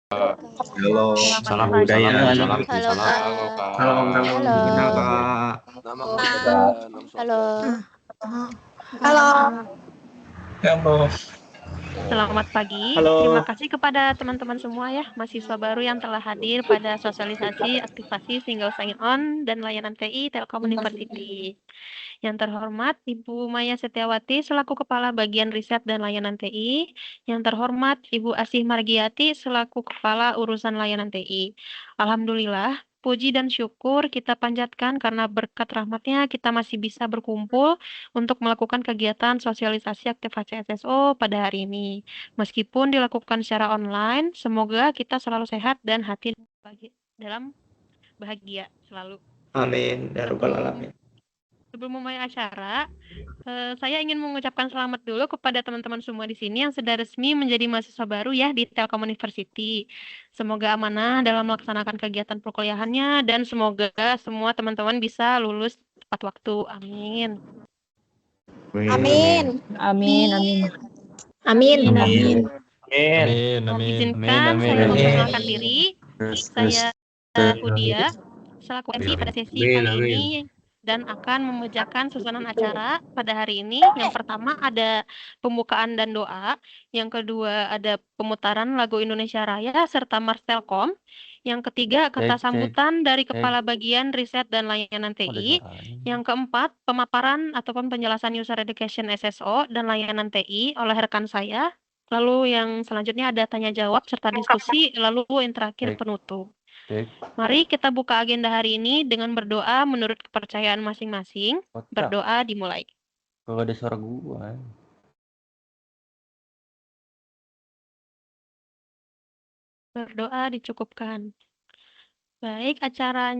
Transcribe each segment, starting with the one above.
Halo, Salam Kak. budaya. Salam. Halo Kak. Halo Halo, Kak. Halo. kenal Kak. Nama Halo. keluarga, nama Halo. Halo. Halo. Selamat pagi. Halo. Terima kasih kepada teman-teman semua ya, mahasiswa baru yang telah hadir pada sosialisasi, aktivasi single sign-on dan layanan TI Telkom University. Yang terhormat Ibu Maya Setiawati selaku Kepala Bagian Riset dan Layanan TI. Yang terhormat Ibu Asih Margiati selaku Kepala Urusan Layanan TI. Alhamdulillah, puji dan syukur kita panjatkan karena berkat rahmatnya kita masih bisa berkumpul untuk melakukan kegiatan sosialisasi aktivasi SSO pada hari ini. Meskipun dilakukan secara online, semoga kita selalu sehat dan hati dalam bahagia selalu. Amin. Ya Rabbal Alamin. Sebelum memulai acara, saya ingin mengucapkan selamat dulu kepada teman-teman semua di sini yang sudah resmi menjadi mahasiswa baru ya di Telkom University. Semoga amanah dalam melaksanakan kegiatan perkuliahannya dan semoga semua teman-teman bisa lulus tepat waktu. Amin. Amin. Amin. Amin. Amin. Amin. Izinkan saya memperkenalkan diri. Saya Hudia selaku MC pada sesi kali ini dan akan membacakan susunan acara pada hari ini. Yang pertama ada pembukaan dan doa. Yang kedua ada pemutaran lagu Indonesia Raya serta Mars Telkom. Yang ketiga kata sambutan dari Kepala Bagian Riset dan Layanan TI. Yang keempat pemaparan ataupun penjelasan User Education SSO dan Layanan TI oleh rekan saya. Lalu yang selanjutnya ada tanya jawab serta diskusi. Lalu yang terakhir penutup. Mari kita buka agenda hari ini dengan berdoa menurut kepercayaan masing-masing. Berdoa dimulai. Kalau ada suara gua. Berdoa dicukupkan. Baik, acara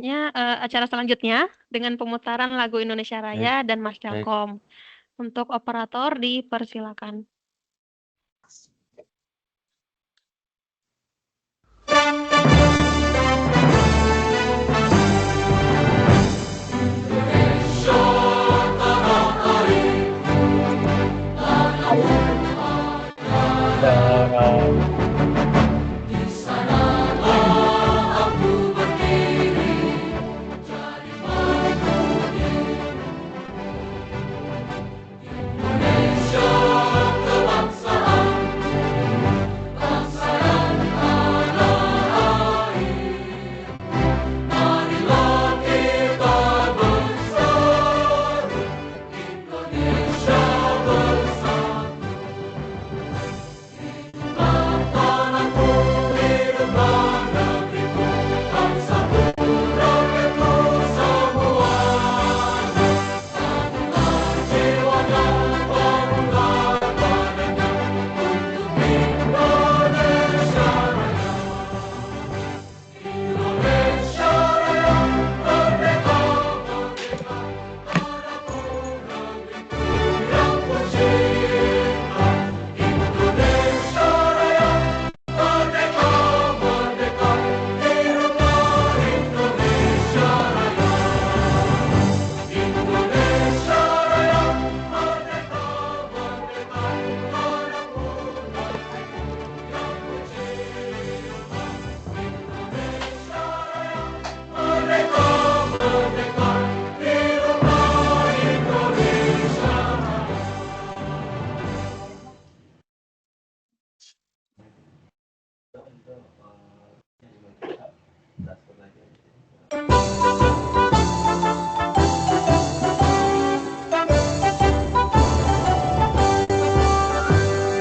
selanjutnya dengan pemutaran lagu Indonesia Raya dan Mas Telkom. Untuk operator dipersilakan.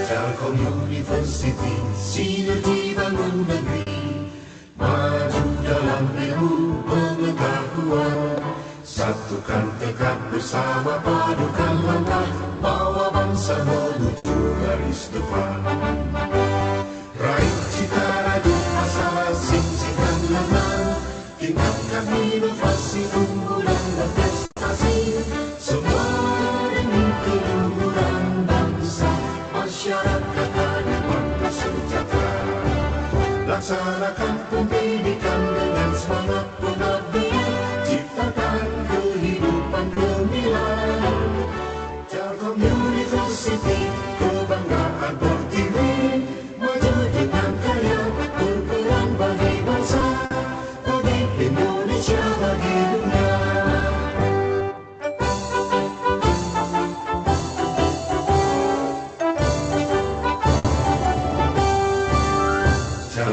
Telkom University, sinergi bangun negeri, maju dalam ilmu pengetahuan, satukan tekad bersama, padukan langkah, bawa bangsa menuju garis depan. Raih cita radu asal singsikan lengan, tingkatkan inovasi unggulan dan prestasi, semua demi keluhuran bangsa, masyarakat adil sejahtera. Laksanakan pendidikan dengan semangat pengabdian, ciptakan kehidupan gemilang. Telkom University, kebanggaan berdiri, maju dengan kaya berpengalaman.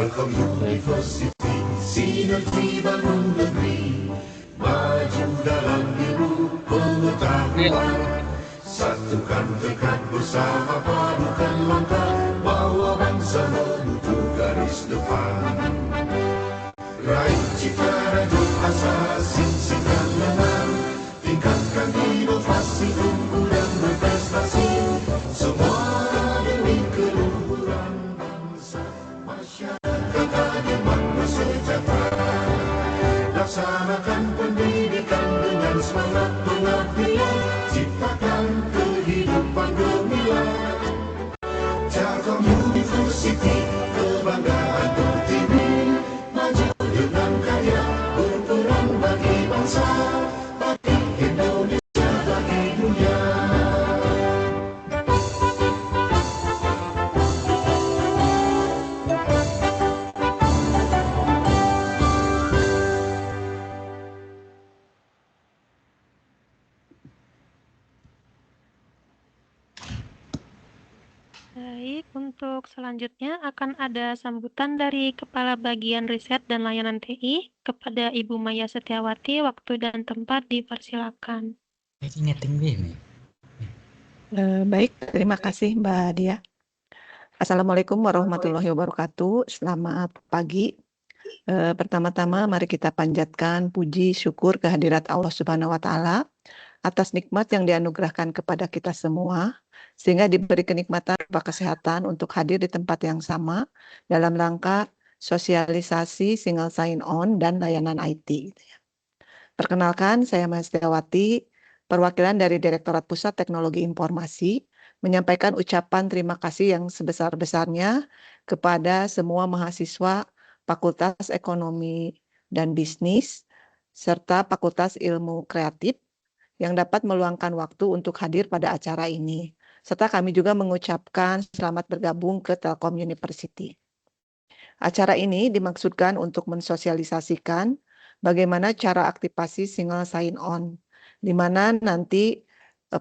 Telkom University, sinergi bangun negeri, maju dalam ilmu pengetahuan. Satukan tekad bersama, padukan langkah, bawa bangsa menuju garis depan. Raih cita rajut asa, sing-singkan lengan, tingkatkan inovasi, unggulan berprestasi, semua demi keluhuran bangsa, masyarakat adil makmur sejahtera. Laksanakan pendidikan dengan semangat pengabdian, ciptakan kehidupan gemilang. Telkom University, kebanggaan Pertiwi, maju dengan karya, berperan bagi bangsa, bagi Indonesia, bagi dunia. Baik, untuk selanjutnya akan ada sambutan dari Kepala Bagian Riset dan Layanan TI kepada Ibu Maya Setiawati. Waktu dan tempat dipersilakan. Baik, terima kasih Mbak Dia. Assalamualaikum warahmatullahi wabarakatuh. Selamat pagi. Pertama-tama mari kita panjatkan puji syukur kehadirat Allah Subhanahu wa Ta'ala atas nikmat yang dianugerahkan kepada kita semua, sehingga diberi kenikmatan berupa kesehatan untuk hadir di tempat yang sama dalam rangka sosialisasi single sign-on dan layanan IT. Perkenalkan, saya Maya Setiawati, perwakilan dari Direktorat Pusat Teknologi Informasi, menyampaikan ucapan terima kasih yang sebesar-besarnya kepada semua mahasiswa Fakultas Ekonomi dan Bisnis, serta Fakultas Ilmu Kreatif yang dapat meluangkan waktu untuk hadir pada acara ini. Serta kami juga mengucapkan selamat bergabung ke Telkom University. Acara ini dimaksudkan untuk mensosialisasikan bagaimana cara aktivasi single sign-on, di mana nanti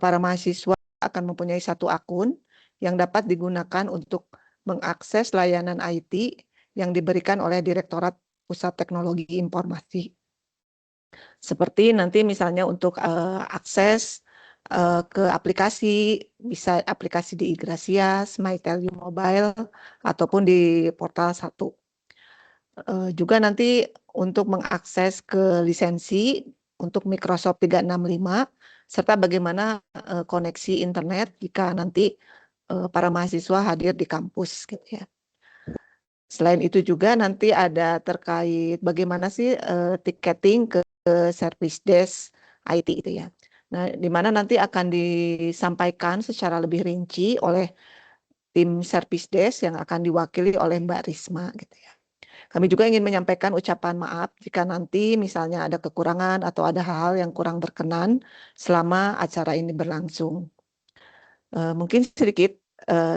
para mahasiswa akan mempunyai satu akun yang dapat digunakan untuk mengakses layanan IT yang diberikan oleh Direktorat Pusat Teknologi Informasi. Seperti nanti misalnya untuk akses ke aplikasi, bisa aplikasi di iGracias, MyTelU Mobile, ataupun di Portal 1. Juga nanti untuk mengakses ke lisensi untuk Microsoft 365, serta bagaimana koneksi internet jika nanti para mahasiswa hadir di kampus gitu ya. Selain itu juga nanti ada terkait bagaimana sih tiketing ke service desk IT itu ya. Nah, di mana nanti akan disampaikan secara lebih rinci oleh tim service desk yang akan diwakili oleh Mbak Risma gitu ya. Kami juga ingin menyampaikan ucapan maaf jika nanti misalnya ada kekurangan atau ada hal-hal yang kurang berkenan selama acara ini berlangsung. Mungkin sedikit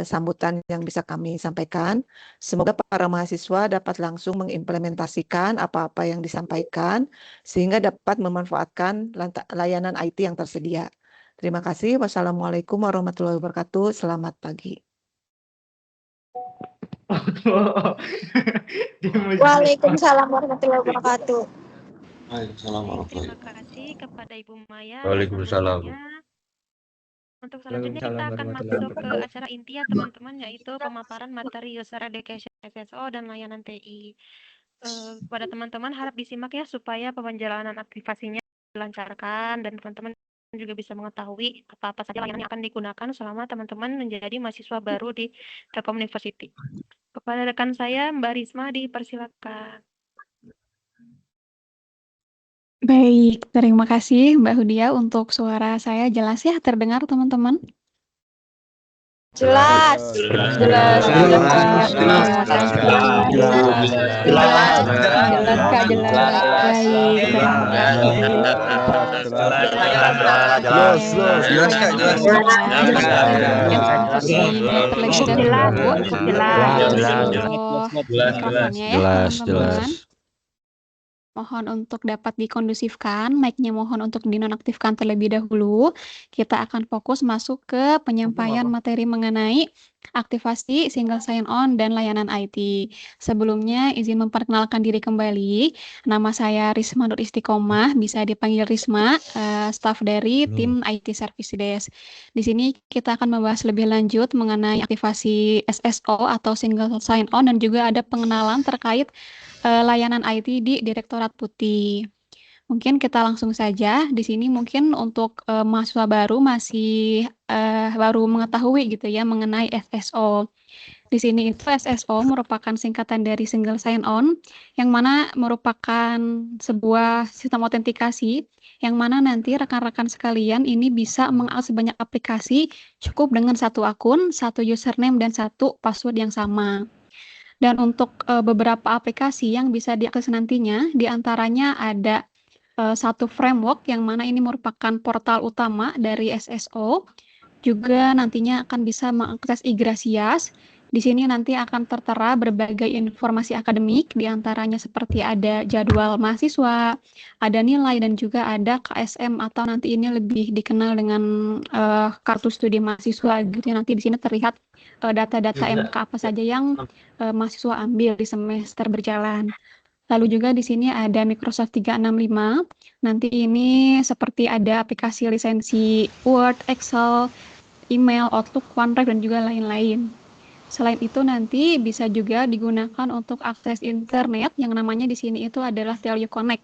sambutan yang bisa kami sampaikan. Semoga para mahasiswa dapat langsung mengimplementasikan apa-apa yang disampaikan sehingga dapat memanfaatkan layanan IT yang tersedia. Terima kasih. Wassalamualaikum warahmatullahi wabarakatuh. Selamat pagi. Waalaikumsalam warahmatullahi wabarakatuh. Terima kasih kepada Ibu Maya. Waalaikumsalam. Untuk selanjutnya kita akan masuk ke acara inti ya teman-teman, yaitu pemaparan materi user education SSO dan layanan TI. Pada teman-teman harap disimak ya supaya penjalanan aktivasinya dilancarkan dan teman-teman juga bisa mengetahui apa-apa saja layanan yang akan digunakan selama teman-teman menjadi mahasiswa baru di Telkom University. Kepada rekan saya Mbak Risma dipersilakan. Baik, terima kasih Mbak Hudia. Untuk suara saya jelas ya, terdengar teman-teman? Jelas. Jelas Kak, jelas. Jelas. Mohon untuk dapat dikondusifkan, mic-nya mohon untuk dinonaktifkan terlebih dahulu. Kita akan fokus masuk ke penyampaian materi mengenai aktivasi single sign-on dan layanan IT. Sebelumnya, izin memperkenalkan diri kembali. Nama saya Risma Nur Istiqomah, bisa dipanggil Risma, staf dari tim IT Service Desk. Di sini kita akan membahas lebih lanjut mengenai aktivasi SSO atau single sign-on dan juga ada pengenalan terkait layanan IT di Direktorat Putih. Mungkin kita langsung saja. Di sini mungkin untuk mahasiswa baru masih baru mengetahui gitu ya mengenai SSO. Di sini itu SSO merupakan singkatan dari single sign-on, yang mana merupakan sebuah sistem autentikasi, yang mana nanti rekan-rekan sekalian ini bisa mengakses banyak aplikasi cukup dengan satu akun, satu username, dan satu password yang sama. Dan untuk beberapa aplikasi yang bisa diakses nantinya, diantaranya ada satu framework yang mana ini merupakan portal utama dari SSO. Juga nantinya akan bisa mengakses Igrasias. Di sini nanti akan tertera berbagai informasi akademik, diantaranya seperti ada jadwal mahasiswa, ada nilai, dan juga ada KSM atau nanti ini lebih dikenal dengan kartu studi mahasiswa gitu ya. Nanti di sini terlihat data-data MK apa saja yang mahasiswa ambil di semester berjalan. Lalu juga di sini ada Microsoft 365. Nanti ini seperti ada aplikasi lisensi Word, Excel, email, Outlook, OneDrive, dan juga lain-lain. Selain itu nanti bisa juga digunakan untuk akses internet yang namanya di sini itu adalah Telyu Connect.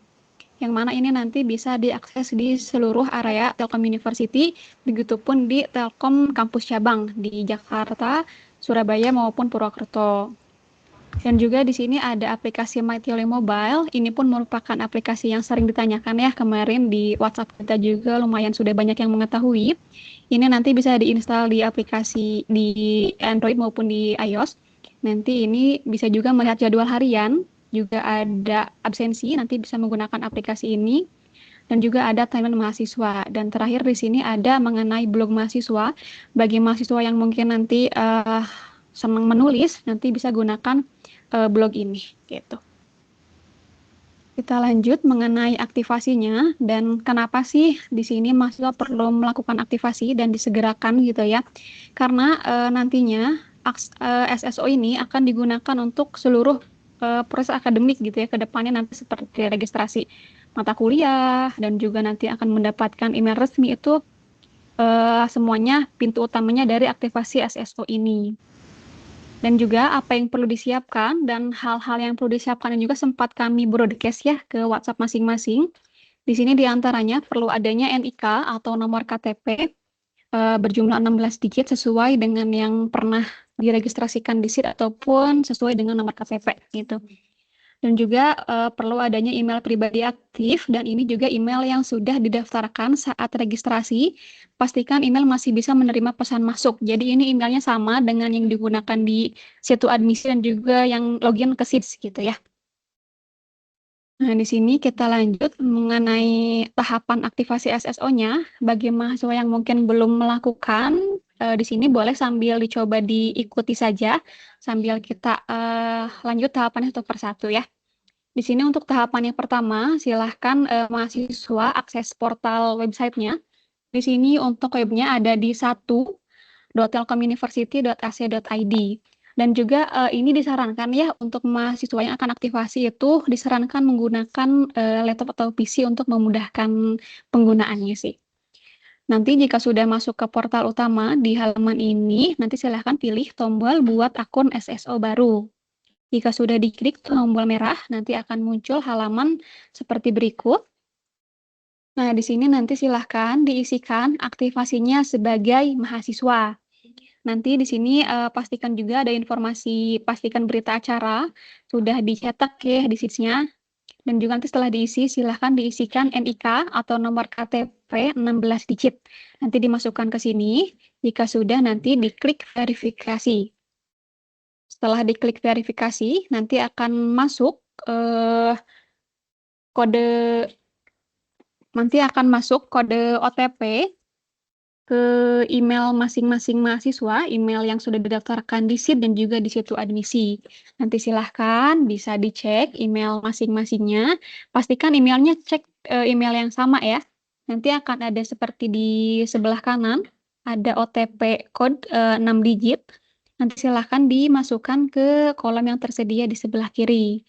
Yang mana ini nanti bisa diakses di seluruh area Telkom University, begitupun di Telkom kampus cabang di Jakarta, Surabaya maupun Purwokerto. Dan juga di sini ada aplikasi MyTele Mobile. Ini pun merupakan aplikasi yang sering ditanyakan ya kemarin di WhatsApp kita juga lumayan sudah banyak yang mengetahui. Ini nanti bisa diinstal di aplikasi di Android maupun di iOS. Nanti ini bisa juga melihat jadwal harian, juga ada absensi, nanti bisa menggunakan aplikasi ini. Dan juga ada timeline mahasiswa. Dan terakhir di sini ada mengenai blog mahasiswa. Bagi mahasiswa yang mungkin nanti senang menulis, nanti bisa gunakan blog ini gitu. Kita lanjut mengenai aktivasinya dan kenapa sih di sini mahasiswa perlu melakukan aktivasi dan disegerakan gitu ya. Karena nantinya SSO ini akan digunakan untuk seluruh proses akademik gitu ya ke depannya, nanti seperti registrasi mata kuliah dan juga nanti akan mendapatkan email resmi itu semuanya pintu utamanya dari aktivasi SSO ini. Dan juga apa yang perlu disiapkan dan hal-hal yang perlu disiapkan dan juga sempat kami broadcast ya ke WhatsApp masing-masing. Di sini diantaranya perlu adanya NIK atau nomor KTP berjumlah 16 digit sesuai dengan yang pernah diregistrasikan di SID ataupun sesuai dengan nomor KTP gitu. Dan juga perlu adanya email pribadi aktif, dan ini juga email yang sudah didaftarkan saat registrasi. Pastikan email masih bisa menerima pesan masuk. Jadi ini emailnya sama dengan yang digunakan di situ admisi dan juga yang login ke SIDS gitu ya. Nah, di sini kita lanjut mengenai tahapan aktivasi SSO-nya. Bagi mahasiswa yang mungkin belum melakukan, di sini boleh sambil dicoba diikuti saja, sambil kita lanjut tahapannya satu persatu ya. Di sini untuk tahapan yang pertama, silahkan mahasiswa akses portal websitenya. Di sini untuk webnya ada di 1.telkomuniversity.ac.id. Dan juga ini disarankan ya untuk mahasiswa yang akan aktivasi itu disarankan menggunakan laptop atau PC untuk memudahkan penggunaannya sih. Nanti jika sudah masuk ke portal utama di halaman ini, nanti silahkan pilih tombol buat akun SSO baru. Jika sudah diklik tombol merah, nanti akan muncul halaman seperti berikut. Nah, di sini nanti silahkan diisikan aktivasinya sebagai mahasiswa. Nanti di sini pastikan juga ada informasi, pastikan berita acara, sudah dicetak ya di SIDS-nya. Dan juga nanti setelah diisi, silahkan diisikan NIK atau nomor KTP 16 digit. Nanti dimasukkan ke sini, jika sudah nanti diklik verifikasi. Setelah diklik verifikasi, nanti akan masuk kode OTP ke email masing-masing mahasiswa, email yang sudah didaftarkan di SID dan juga di situ admisi. Nanti silahkan bisa dicek email masing-masingnya. Pastikan emailnya cek email yang sama ya. Nanti akan ada seperti di sebelah kanan, ada OTP code 6 digit. nanti silahkan dimasukkan ke kolom yang tersedia di sebelah kiri.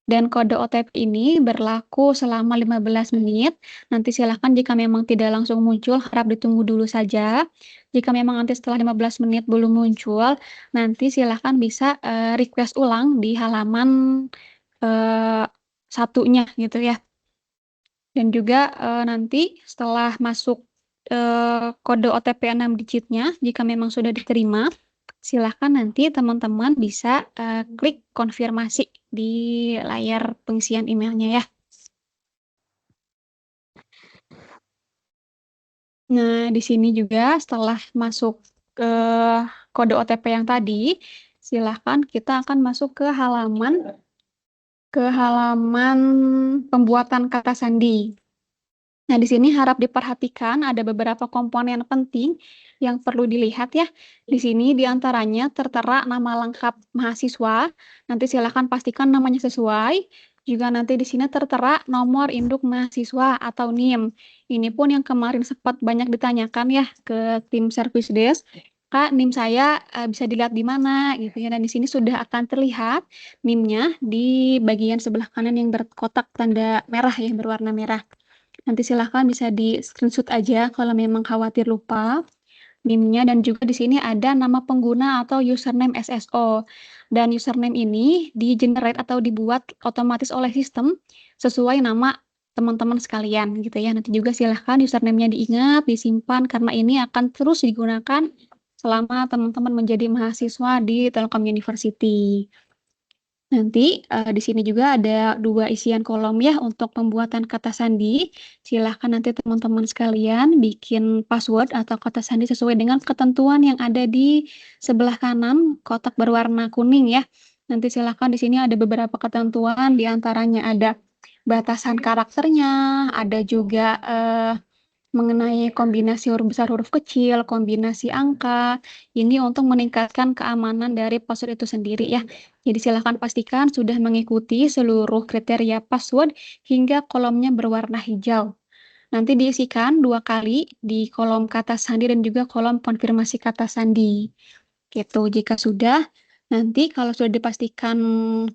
Dan kode OTP ini berlaku selama 15 menit. Nanti silahkan jika memang tidak langsung muncul, harap ditunggu dulu saja. Jika memang nanti setelah 15 menit belum muncul, nanti silahkan bisa request ulang di halaman satunya gitu ya. Dan juga nanti setelah masuk kode OTP 6 digitnya, jika memang sudah diterima, silahkan nanti teman-teman bisa klik konfirmasi di layar pengisian emailnya ya. Nah, di sini juga setelah masuk ke kode OTP yang tadi, silahkan kita akan masuk ke halaman pembuatan kata sandi. Nah, di sini harap diperhatikan ada beberapa komponen penting yang perlu dilihat ya. Di sini diantaranya tertera nama lengkap mahasiswa. Nanti silakan pastikan namanya sesuai. Juga nanti di sini tertera nomor induk mahasiswa atau NIM. Ini pun yang kemarin sempat banyak ditanyakan ya ke tim service desk. Kak, NIM saya bisa dilihat di mana gitu ya. Dan di sini sudah akan terlihat NIM-nya di bagian sebelah kanan yang berkotak tanda merah ya, berwarna merah. Nanti silahkan bisa di screenshot aja kalau memang khawatir lupa NIM-nya, dan juga di sini ada nama pengguna atau username SSO. Dan username ini di-generate atau dibuat otomatis oleh sistem sesuai nama teman-teman sekalian gitu ya. Nanti juga silahkan username-nya diingat, disimpan karena ini akan terus digunakan selama teman-teman menjadi mahasiswa di Telkom University. Nanti di sini juga ada 2 isian kolom ya untuk pembuatan kata sandi. Silahkan nanti teman-teman sekalian bikin password atau kata sandi sesuai dengan ketentuan yang ada di sebelah kanan kotak berwarna kuning ya. Nanti silahkan di sini ada beberapa ketentuan, diantaranya ada batasan karakternya, ada juga mengenai kombinasi huruf besar, huruf kecil, kombinasi angka. Ini untuk meningkatkan keamanan dari password itu sendiri ya. Jadi silakan pastikan sudah mengikuti seluruh kriteria password hingga kolomnya berwarna hijau. Nanti diisikan 2 kali di kolom kata sandi dan juga kolom konfirmasi kata sandi. Gitu, jika sudah, nanti kalau sudah dipastikan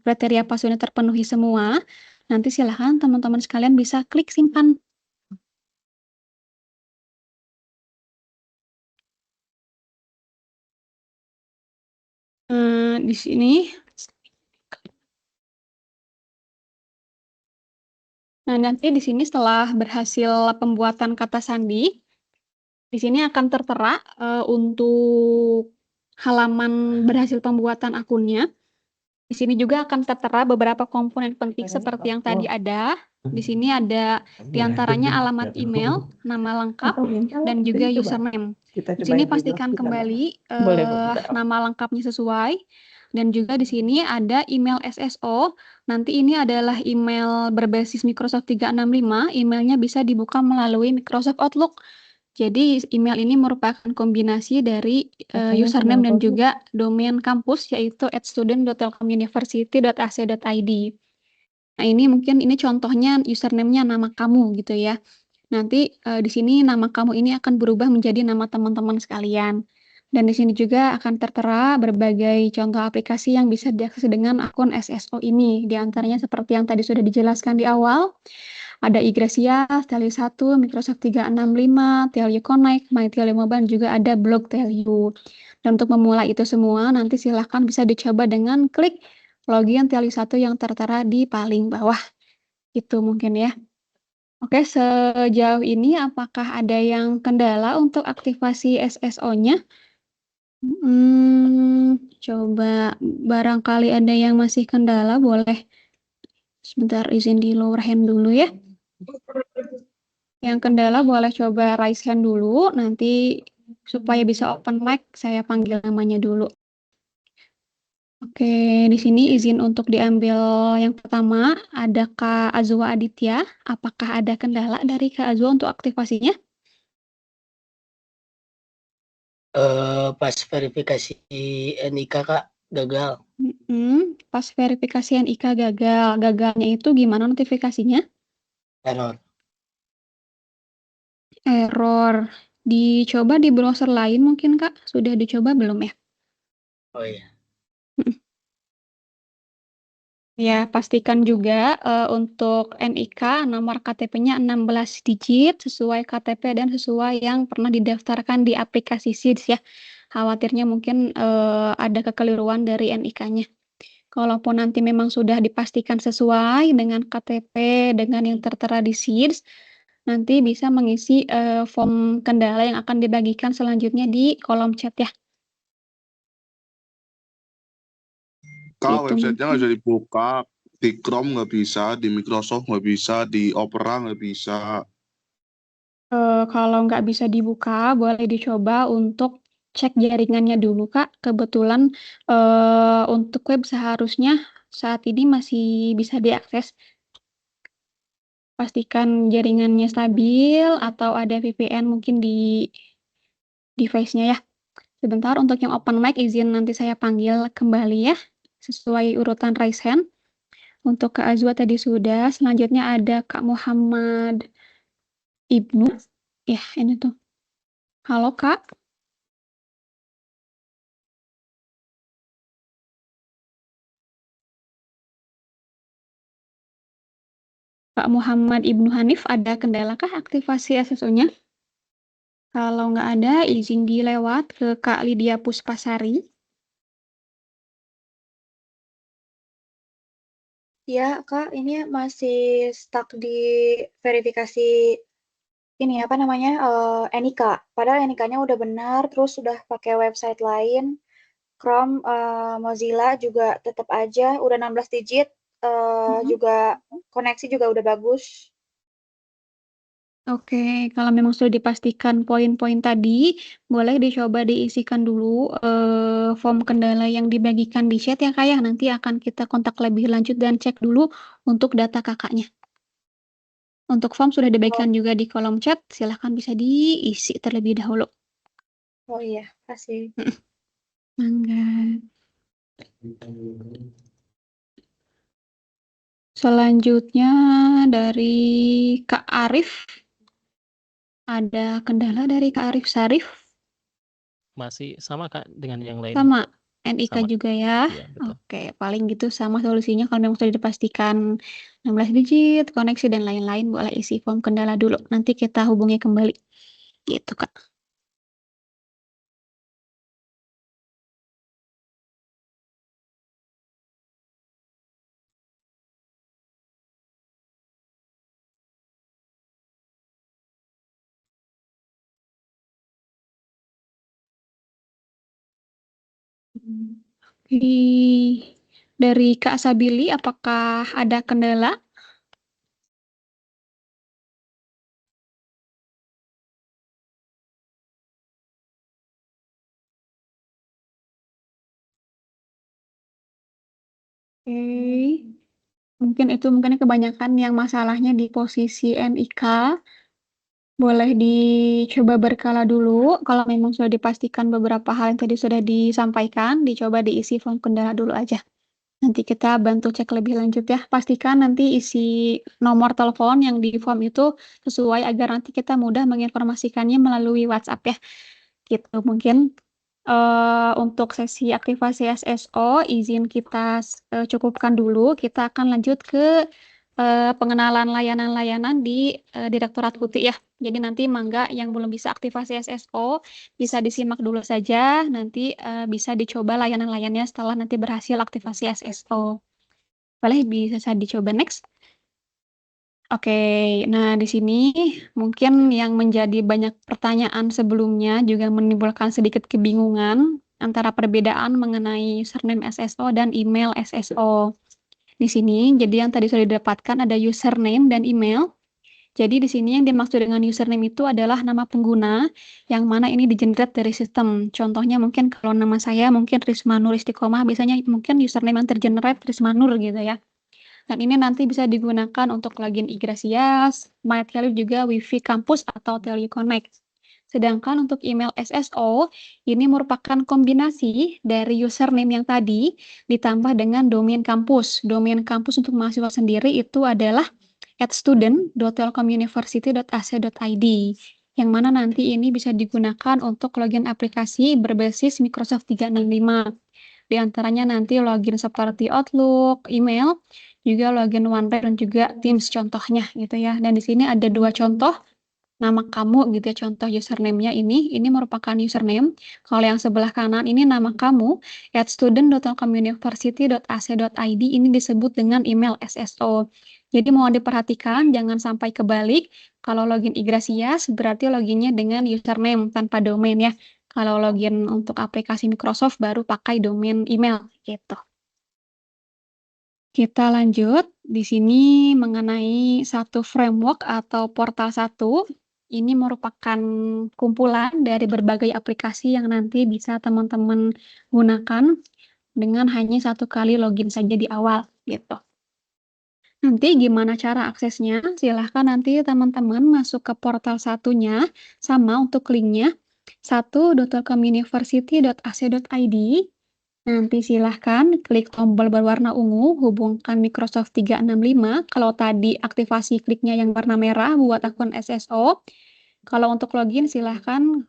kriteria passwordnya terpenuhi semua, nanti silahkan teman-teman sekalian bisa klik simpan. Di sini. Nah, nanti di sini setelah berhasil pembuatan kata sandi, di sini akan tertera untuk halaman berhasil pembuatan akunnya. Di sini juga akan tertera beberapa komponen penting seperti yang tadi ada. Di sini ada diantaranya alamat email, nama lengkap, dan juga username. Di sini pastikan kembali nama lengkapnya sesuai. Dan juga di sini ada email SSO. Nanti ini adalah email berbasis Microsoft 365. Emailnya bisa dibuka melalui Microsoft Outlook. Jadi email ini merupakan kombinasi dari username dan juga domain kampus, yaitu @student.telkomuniversity.ac.id. Nah, ini contohnya username-nya nama kamu gitu ya. Nanti di sini nama kamu ini akan berubah menjadi nama teman-teman sekalian. Dan di sini juga akan tertera berbagai contoh aplikasi yang bisa diakses dengan akun SSO ini. Di antaranya seperti yang tadi sudah dijelaskan di awal, ada iGracia, Telyu1, Microsoft 365, Telyu Connect, MyTelyu Mobile, juga ada blog Telyu. Dan untuk memulai itu semua, nanti silahkan bisa dicoba dengan klik login Telyu1 yang tertera di paling bawah. Itu mungkin ya. Oke, sejauh ini apakah ada yang kendala untuk aktivasi SSO-nya? Coba barangkali ada yang masih kendala, boleh sebentar izin di lower hand dulu ya. Yang kendala boleh coba raise hand dulu, nanti supaya bisa open mic saya panggil namanya dulu. Oke, di sini izin untuk diambil yang pertama, ada Kak Azwa Aditya. Apakah ada kendala dari Kak Azwa untuk aktivasinya? Pas verifikasi NIK Kak gagal. Pas verifikasi NIK gagal. Gagalnya itu gimana notifikasinya? Error. Dicoba di browser lain mungkin Kak? Sudah dicoba belum ya? Oh iya. Ya, pastikan juga untuk NIK nomor KTP-nya 16 digit sesuai KTP dan sesuai yang pernah didaftarkan di aplikasi SIDS ya. Khawatirnya mungkin ada kekeliruan dari NIK-nya. Kalaupun nanti memang sudah dipastikan sesuai dengan KTP dengan yang tertera di SIDS, nanti bisa mengisi form kendala yang akan dibagikan selanjutnya di kolom chat ya. Kak, Itu websitenya nggak mungkin. bisa dibuka, di Chrome nggak bisa, di Microsoft nggak bisa, di Opera nggak bisa. Kalau nggak bisa dibuka, boleh dicoba untuk cek jaringannya dulu, Kak. Kebetulan untuk web seharusnya saat ini masih bisa diakses. Pastikan jaringannya stabil atau ada VPN mungkin di device-nya ya. Sebentar untuk yang open mic izin nanti saya panggil kembali ya. Sesuai urutan raise hand. Untuk Kak Azwa tadi sudah. Selanjutnya ada Kak Muhammad Ibnu. Ya, ini tuh. Halo, Kak. Pak Muhammad Ibnu Hanif, ada kendalakah aktivasi SSO-nya? Kalau nggak ada, izin dilewat ke Kak Lydia Puspasari. Ya, Kak, ini masih stuck di verifikasi ini apa namanya NIK. Padahal NIK-nya udah benar, terus sudah pakai website lain, Chrome, Mozilla juga tetap aja udah 16 digit, juga koneksi juga udah bagus. Oke, kalau memang sudah dipastikan poin-poin tadi, boleh dicoba diisikan dulu form kendala yang dibagikan di chat ya Kak ya. Nanti akan kita kontak lebih lanjut dan cek dulu untuk data kakaknya. Untuk form sudah dibagikan juga di kolom chat, silahkan bisa diisi terlebih dahulu. Oh iya, kasih. Mangga. Selanjutnya dari Kak Arif. Ada kendala dari Kak Arif Sarif? Masih sama Kak dengan yang lain. Sama, NIK Sama. juga ya? Iya, betul. Oke, paling gitu sama solusinya kalau memang sudah dipastikan 16 digit, koneksi dan lain-lain, boleh isi form kendala dulu. Nanti kita hubungi kembali. Gitu, Kak. Oke. Dari Kak Sabili, apakah ada kendala? Oke. Mungkin kebanyakan yang masalahnya di posisi NIK. Boleh dicoba berkala dulu. Kalau memang sudah dipastikan beberapa hal yang tadi sudah disampaikan, dicoba diisi form kendala dulu aja. Nanti kita bantu cek lebih lanjut ya. Pastikan nanti isi nomor telepon yang di form itu sesuai agar nanti kita mudah menginformasikannya melalui WhatsApp ya. Gitu mungkin. Untuk sesi aktivasi SSO, izin kita cukupkan dulu. Kita akan lanjut ke pengenalan layanan-layanan di Direktorat Putih ya. Jadi nanti mangga yang belum bisa aktivasi SSO bisa disimak dulu saja. Nanti bisa dicoba layanan-layannya setelah nanti berhasil aktivasi SSO. Boleh bisa dicoba next. Oke, nah di sini mungkin yang menjadi banyak pertanyaan sebelumnya juga menimbulkan sedikit kebingungan antara perbedaan mengenai username SSO dan email SSO. Di sini, jadi yang tadi sudah didapatkan ada username dan email. Jadi di sini yang dimaksud dengan username itu adalah nama pengguna yang mana ini di-generate dari sistem. Contohnya mungkin kalau nama saya mungkin Risma Nur Istiqomah, biasanya mungkin username yang tergenerate Risma Nur gitu ya. Dan ini nanti bisa digunakan untuk login iGracias, MyTele juga Wifi kampus atau Teleconnect. Sedangkan untuk email SSO, ini merupakan kombinasi dari username yang tadi ditambah dengan domain kampus. Domain kampus untuk mahasiswa sendiri itu adalah @student.telkomuniversity.ac.id, yang mana nanti ini bisa digunakan untuk login aplikasi berbasis Microsoft 365. Di antaranya nanti login seperti Outlook, email, juga login OneDrive dan juga Teams contohnya gitu ya. Dan di sini ada 2 contoh nama kamu gitu ya, contoh username-nya ini merupakan username. Kalau yang sebelah kanan ini nama kamu, @student.telkomuniversity.ac.id ini disebut dengan email SSO. Jadi mohon diperhatikan, jangan sampai kebalik. Kalau login Igrasias berarti loginnya dengan username tanpa domain ya. Kalau login untuk aplikasi Microsoft baru pakai domain email gitu. Kita lanjut. Di sini mengenai satu framework atau portal satu. Ini merupakan kumpulan dari berbagai aplikasi yang nanti bisa teman-teman gunakan dengan hanya 1 kali login saja di awal gitu. Nanti gimana cara aksesnya? Silahkan nanti teman-teman masuk ke portal satunya, sama untuk linknya, 1.telkomuniversity.ac.id. Nanti silahkan klik tombol berwarna ungu, hubungkan Microsoft 365. Kalau tadi aktivasi kliknya yang warna merah buat akun SSO. Kalau untuk login silahkan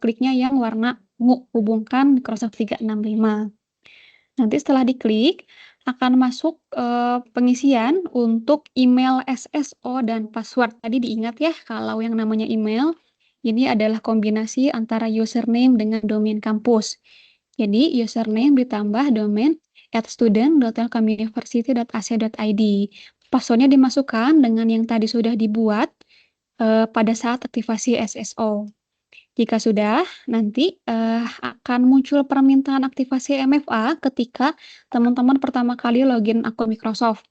kliknya yang warna ungu, hubungkan Microsoft 365. Nanti setelah diklik, akan masuk pengisian untuk email SSO dan password. Tadi diingat ya, kalau yang namanya email, ini adalah kombinasi antara username dengan domain kampus. Jadi username ditambah domain @student.telkomuniversity.ac.id. Passwordnya dimasukkan dengan yang tadi sudah dibuat pada saat aktivasi SSO. Jika sudah, nanti akan muncul permintaan aktivasi MFA ketika teman-teman pertama kali login akun Microsoft.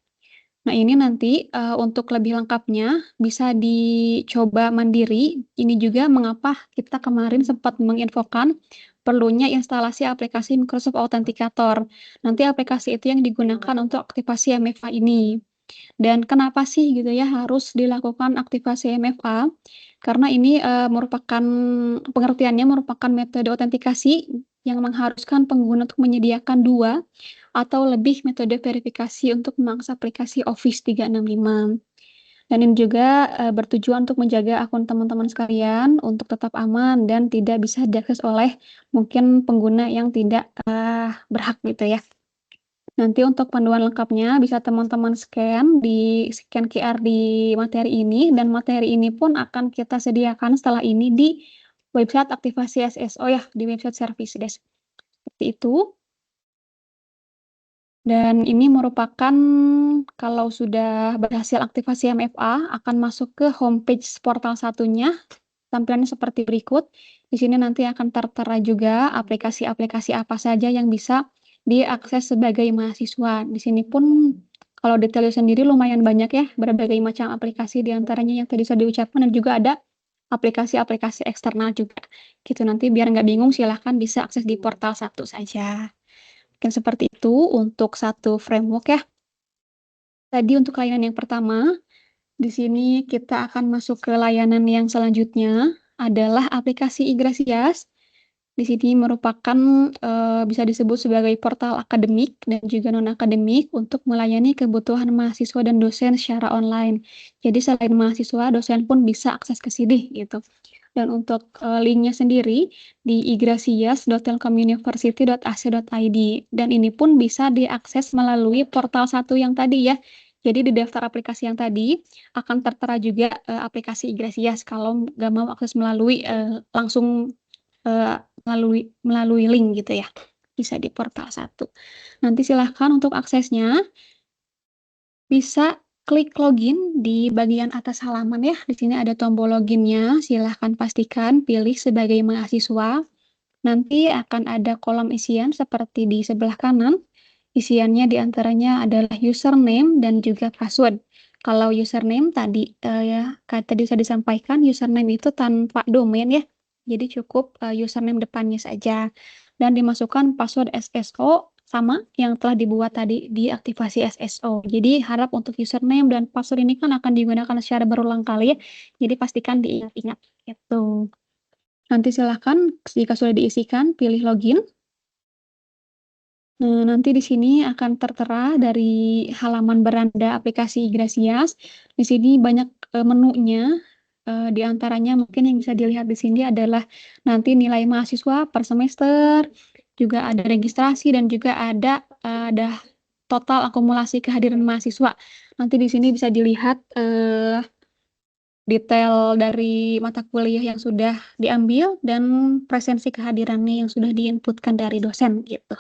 Nah, ini nanti untuk lebih lengkapnya bisa dicoba mandiri. Ini juga mengapa kita kemarin sempat menginfokan perlunya instalasi aplikasi Microsoft Authenticator. Nanti aplikasi itu yang digunakan untuk aktivasi MFA ini. Dan kenapa sih gitu ya harus dilakukan aktivasi MFA? Karena ini pengertiannya merupakan metode autentikasi yang mengharuskan pengguna untuk menyediakan 2 atau lebih metode verifikasi untuk mengakses aplikasi Office 365. Dan ini juga bertujuan untuk menjaga akun teman-teman sekalian untuk tetap aman dan tidak bisa diakses oleh mungkin pengguna yang tidak berhak gitu ya. Nanti untuk panduan lengkapnya bisa teman-teman scan QR di materi ini, dan materi ini pun akan kita sediakan setelah ini di website aktivasi SSO ya, di website Service Desk. Seperti itu. Dan ini merupakan kalau sudah berhasil aktivasi MFA akan masuk ke homepage portal satunya. Tampilannya seperti berikut. Di sini nanti akan tertera juga aplikasi-aplikasi apa saja yang bisa diakses sebagai mahasiswa. Di sini pun kalau detailnya sendiri lumayan banyak ya, berbagai macam aplikasi di antaranya yang tadi sudah diucapkan dan juga ada aplikasi-aplikasi eksternal juga. Gitu nanti biar nggak bingung silahkan bisa akses di portal satu saja. Mungkin seperti itu untuk satu framework ya. Tadi untuk layanan yang pertama, di sini kita akan masuk ke layanan yang selanjutnya adalah aplikasi Igrasias. Di sini merupakan bisa disebut sebagai portal akademik dan juga non-akademik untuk melayani kebutuhan mahasiswa dan dosen secara online. Jadi selain mahasiswa, dosen pun bisa akses ke sini gitu. Dan untuk linknya sendiri di igrasias.telkomuniversity.ac.id. Dan ini pun bisa diakses melalui portal satu yang tadi ya. Jadi di daftar aplikasi yang tadi akan tertera juga aplikasi Igrasias kalau nggak mau akses melalui langsung melalui link gitu ya. Bisa di portal satu. Nanti silahkan untuk aksesnya bisa klik login di bagian atas halaman ya. Di sini ada tombol loginnya. Silahkan pastikan pilih sebagai mahasiswa. Nanti akan ada kolom isian seperti di sebelah kanan. Isiannya diantaranya adalah username dan juga password. Kalau username tadi tadi sudah disampaikan, username itu tanpa domain ya. Jadi cukup username depannya saja. Dan dimasukkan password SSO sama yang telah dibuat tadi di aktivasi SSO. Jadi harap untuk username dan password ini kan akan digunakan secara berulang kali ya. Jadi pastikan diingat-ingat gitu. Nanti silahkan jika sudah diisikan pilih login. Nah, nanti di sini akan tertera dari halaman beranda aplikasi Igrasias. Di sini banyak menunya. Di antaranya mungkin yang bisa dilihat di sini adalah nanti nilai mahasiswa per semester, juga ada registrasi, dan juga ada total akumulasi kehadiran mahasiswa. Nanti di sini bisa dilihat detail dari mata kuliah yang sudah diambil dan presensi kehadirannya yang sudah diinputkan dari dosen gitu.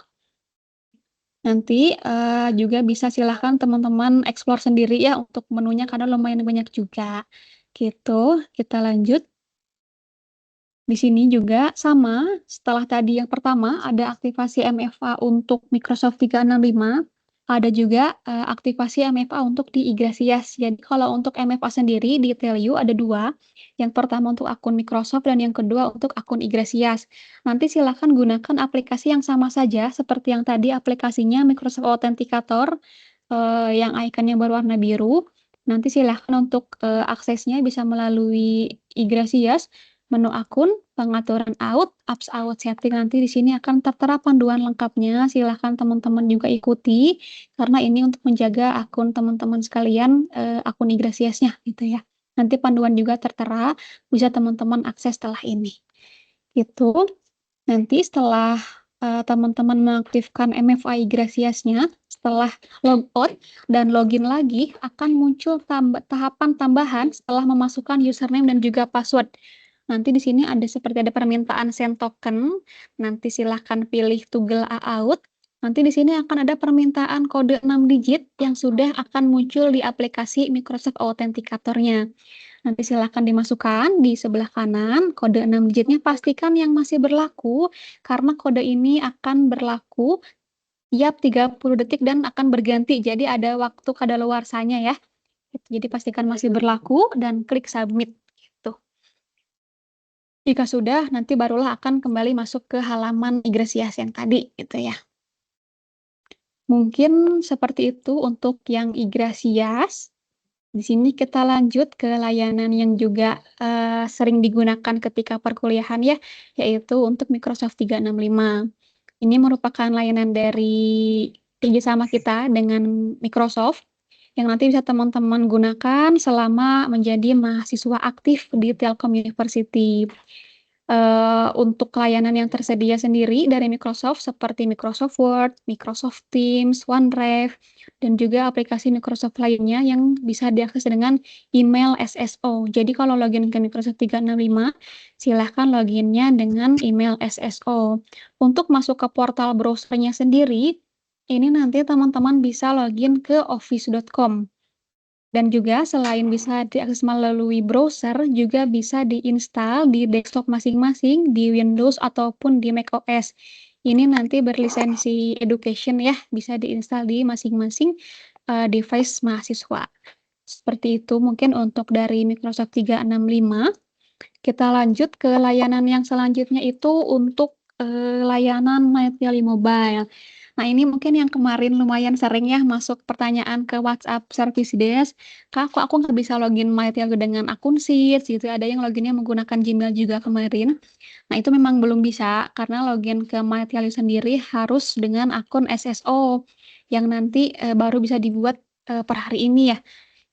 Nanti juga bisa silahkan teman-teman explore sendiri ya untuk menunya karena lumayan banyak juga. Gitu, kita lanjut. Di sini juga sama, setelah tadi yang pertama ada aktivasi MFA untuk Microsoft 365, ada juga aktivasi MFA untuk di Igrasias. Jadi kalau untuk MFA sendiri di Telyu ada dua, yang pertama untuk akun Microsoft dan yang kedua untuk akun Igrasias. Nanti silakan gunakan aplikasi yang sama saja seperti yang tadi aplikasinya Microsoft Authenticator yang ikonnya berwarna biru. Nanti silakan untuk aksesnya bisa melalui Igrasias, menu akun, pengaturan apps out setting. Nanti di sini akan tertera panduan lengkapnya. Silahkan teman-teman juga ikuti karena ini untuk menjaga akun teman-teman sekalian, akun Igrasiasnya gitu ya. Nanti panduan juga tertera, bisa teman-teman akses setelah ini. Itu nanti setelah teman-teman mengaktifkan MFA Igrasiasnya, setelah logout dan login lagi akan muncul tahapan tambahan setelah memasukkan username dan juga password. Nanti di sini ada seperti ada permintaan send token. Nanti silahkan pilih toggle out. Nanti di sini akan ada permintaan kode 6 digit yang sudah akan muncul di aplikasi Microsoft Authenticator-nya. Nanti silahkan dimasukkan di sebelah kanan kode 6 digitnya. Pastikan yang masih berlaku karena kode ini akan berlaku tiap 30 detik dan akan berganti. Jadi ada waktu kadaluarsanya ya. Jadi pastikan masih berlaku dan klik submit. Jika sudah, nanti barulah akan kembali masuk ke halaman Igrasias yang tadi, gitu ya. Mungkin seperti itu untuk yang Igrasias. Di sini kita lanjut ke layanan yang juga sering digunakan ketika perkuliahan ya, yaitu untuk Microsoft 365. Ini merupakan layanan dari kerjasama kita dengan Microsoft, yang nanti bisa teman-teman gunakan selama menjadi mahasiswa aktif di Telkom University. Untuk layanan yang tersedia sendiri dari Microsoft seperti Microsoft Word, Microsoft Teams, OneDrive, dan juga aplikasi Microsoft lainnya yang bisa diakses dengan email SSO. Jadi kalau login ke Microsoft 365, silahkan loginnya dengan email SSO. Untuk masuk ke portal browsernya sendiri, ini nanti teman-teman bisa login ke office.com. Dan juga selain bisa diakses melalui browser, juga bisa diinstal di desktop masing-masing, di Windows ataupun di macOS. Ini nanti berlisensi education ya, bisa diinstal di masing-masing device mahasiswa. Seperti itu mungkin untuk dari Microsoft 365. Kita lanjut ke layanan yang selanjutnya itu untuk layanan MyTeli Mobile. Nah, ini mungkin yang kemarin lumayan sering ya masuk pertanyaan ke WhatsApp Service Desk. Kak, kok aku nggak bisa login MyTeli dengan akun Sheets gitu. Ada yang loginnya menggunakan Gmail juga kemarin. Nah, itu memang belum bisa karena login ke MyTeli sendiri harus dengan akun SSO yang nanti baru bisa dibuat per hari ini ya.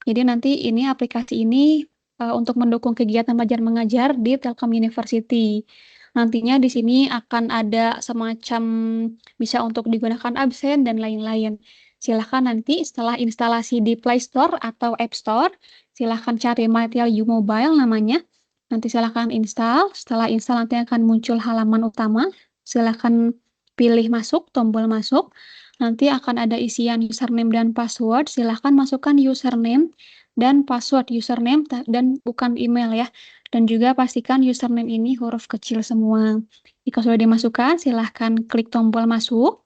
Jadi nanti ini aplikasi ini untuk mendukung kegiatan belajar mengajar di Telkom University. Nantinya di sini akan ada semacam bisa untuk digunakan absen dan lain-lain. Silahkan nanti setelah instalasi di Play Store atau App Store, silahkan cari MyTeli Mobile namanya. Nanti silahkan install. Setelah install nanti akan muncul halaman utama. Silahkan pilih masuk, tombol masuk. Nanti akan ada isian username dan password. Silahkan masukkan username dan password username dan bukan email ya. Dan juga pastikan username ini huruf kecil semua. Jika sudah dimasukkan, silahkan klik tombol masuk.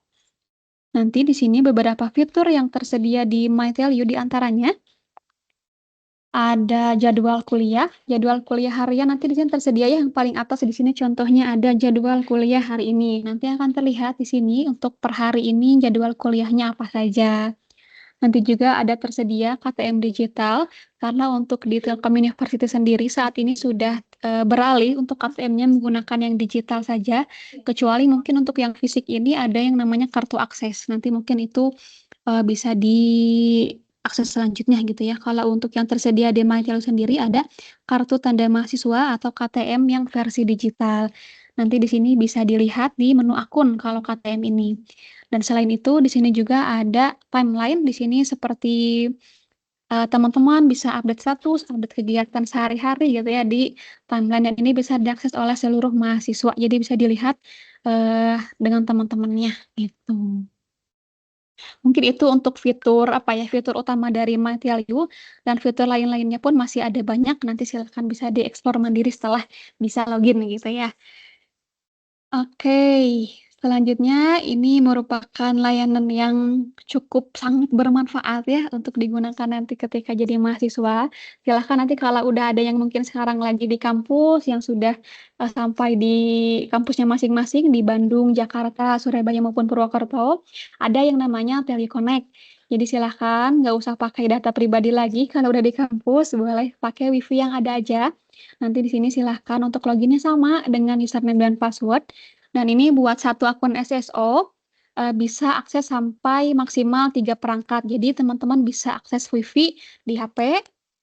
Nanti di sini beberapa fitur yang tersedia di MyTeli di antaranya ada jadwal kuliah harian nanti di sini tersedia ya yang paling atas di sini contohnya ada jadwal kuliah hari ini. Nanti akan terlihat di sini untuk per hari ini jadwal kuliahnya apa saja. Nanti juga ada tersedia KTM digital, karena untuk di Telkom University sendiri saat ini sudah beralih untuk KTM-nya menggunakan yang digital saja, kecuali mungkin untuk yang fisik ini ada yang namanya kartu akses. Nanti mungkin itu bisa diakses selanjutnya gitu ya. Kalau untuk yang tersedia di MyTeli sendiri ada kartu tanda mahasiswa atau KTM yang versi digital. Nanti di sini bisa dilihat di menu akun kalau KTM ini. Dan selain itu di sini juga ada timeline di sini seperti teman-teman bisa update status, update kegiatan sehari-hari gitu ya di timeline, dan ini bisa diakses oleh seluruh mahasiswa. Jadi bisa dilihat dengan teman-temannya gitu. Mungkin itu untuk fitur fitur utama dari MyTLU, dan fitur lain-lainnya pun masih ada banyak. Nanti silahkan bisa dieksplor mandiri setelah bisa login gitu ya. Oke, selanjutnya ini merupakan layanan yang cukup sangat bermanfaat ya untuk digunakan nanti ketika jadi mahasiswa. Silahkan nanti kalau udah ada yang mungkin sekarang lagi di kampus yang sudah sampai di kampusnya masing-masing di Bandung, Jakarta, Surabaya maupun Purwokerto, ada yang namanya Teleconnect. Jadi silahkan nggak usah pakai data pribadi lagi kalau udah di kampus, boleh pakai wifi yang ada aja. Nanti di sini silahkan untuk loginnya sama dengan username dan password. Dan ini buat satu akun SSO bisa akses sampai maksimal 3 perangkat. Jadi teman-teman bisa akses wifi di HP,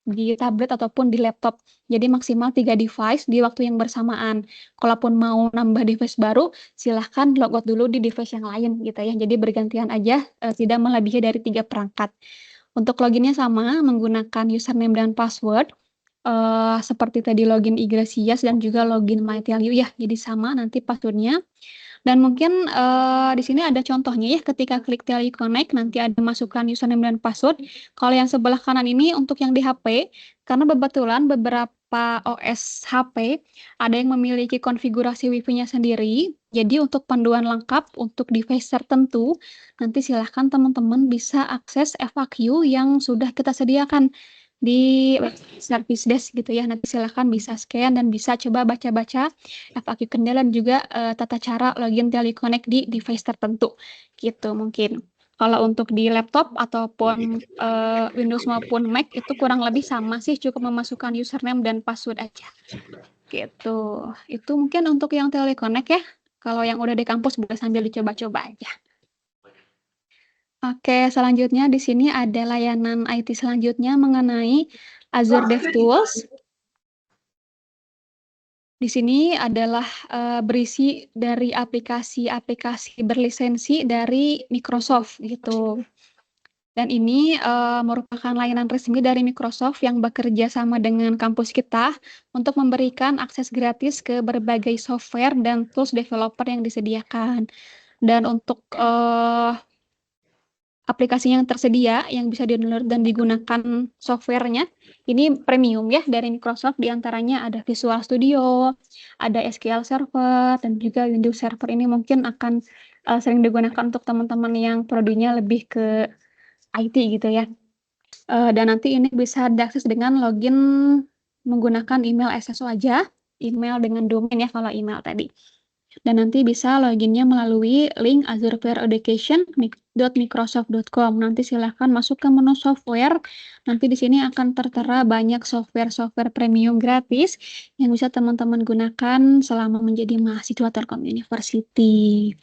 di tablet ataupun di laptop. Jadi maksimal 3 device di waktu yang bersamaan. Kalaupun mau nambah device baru, silahkan logout dulu di device yang lain gitu ya. Jadi bergantian aja, tidak melebihi dari 3 perangkat. Untuk loginnya sama menggunakan username dan password. Seperti tadi login Iglesias dan juga login MyTLU ya, jadi sama nanti passwordnya. Dan mungkin di sini ada contohnya ya, ketika klik Teleconnect nanti ada masukan username dan password. Kalau yang sebelah kanan ini untuk yang di HP, karena kebetulan beberapa OS HP ada yang memiliki konfigurasi Wi-Fi-nya sendiri. Jadi untuk panduan lengkap untuk device tertentu, nanti silahkan teman-teman bisa akses FAQ yang sudah kita sediakan di service desk gitu ya. Nanti silahkan bisa scan dan bisa coba baca-baca FAQ kendala dan juga tata cara login Teleconnect di device tertentu gitu mungkin. Kalau untuk di laptop ataupun Windows maupun Mac itu kurang lebih sama sih, cukup memasukkan username dan password aja gitu. Itu mungkin untuk yang Teleconnect ya. Kalau yang udah di kampus boleh sambil dicoba-coba aja. Oke, selanjutnya di sini ada layanan IT selanjutnya mengenai Azure DevTools. Di sini adalah berisi dari aplikasi-aplikasi berlisensi dari Microsoft gitu. Dan ini merupakan layanan resmi dari Microsoft yang bekerja sama dengan kampus kita untuk memberikan akses gratis ke berbagai software dan tools developer yang disediakan. Dan untuk aplikasi yang tersedia yang bisa di-download dan digunakan softwarenya ini premium ya dari Microsoft, diantaranya ada Visual Studio, ada SQL Server, dan juga Windows Server. Ini mungkin akan sering digunakan untuk teman-teman yang prodinya lebih ke IT gitu ya. Dan nanti ini bisa diakses dengan login menggunakan email SSO aja, email dengan domain ya kalau email tadi. Dan nanti bisa loginnya melalui link azurefareeducation.microsoft.com. Nanti silahkan masuk ke menu software. Nanti di sini akan tertera banyak software-software premium gratis yang bisa teman-teman gunakan selama menjadi mahasiswa Telkom University.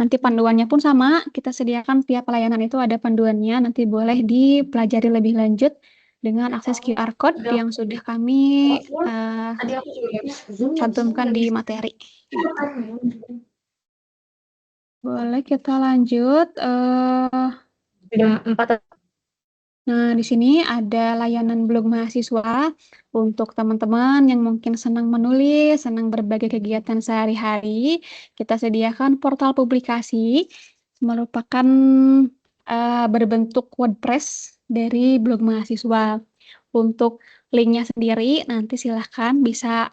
Nanti panduannya pun sama, kita sediakan tiap layanan itu ada panduannya. Nanti boleh dipelajari lebih lanjut dengan akses QR Code yang sudah kami cantumkan di materi. Boleh kita lanjut. Nah, di sini ada layanan blog mahasiswa untuk teman-teman yang mungkin senang menulis, senang berbagai kegiatan sehari-hari. Kita sediakan portal publikasi, merupakan berbentuk WordPress dari blog mahasiswa. Untuk linknya sendiri nanti silahkan bisa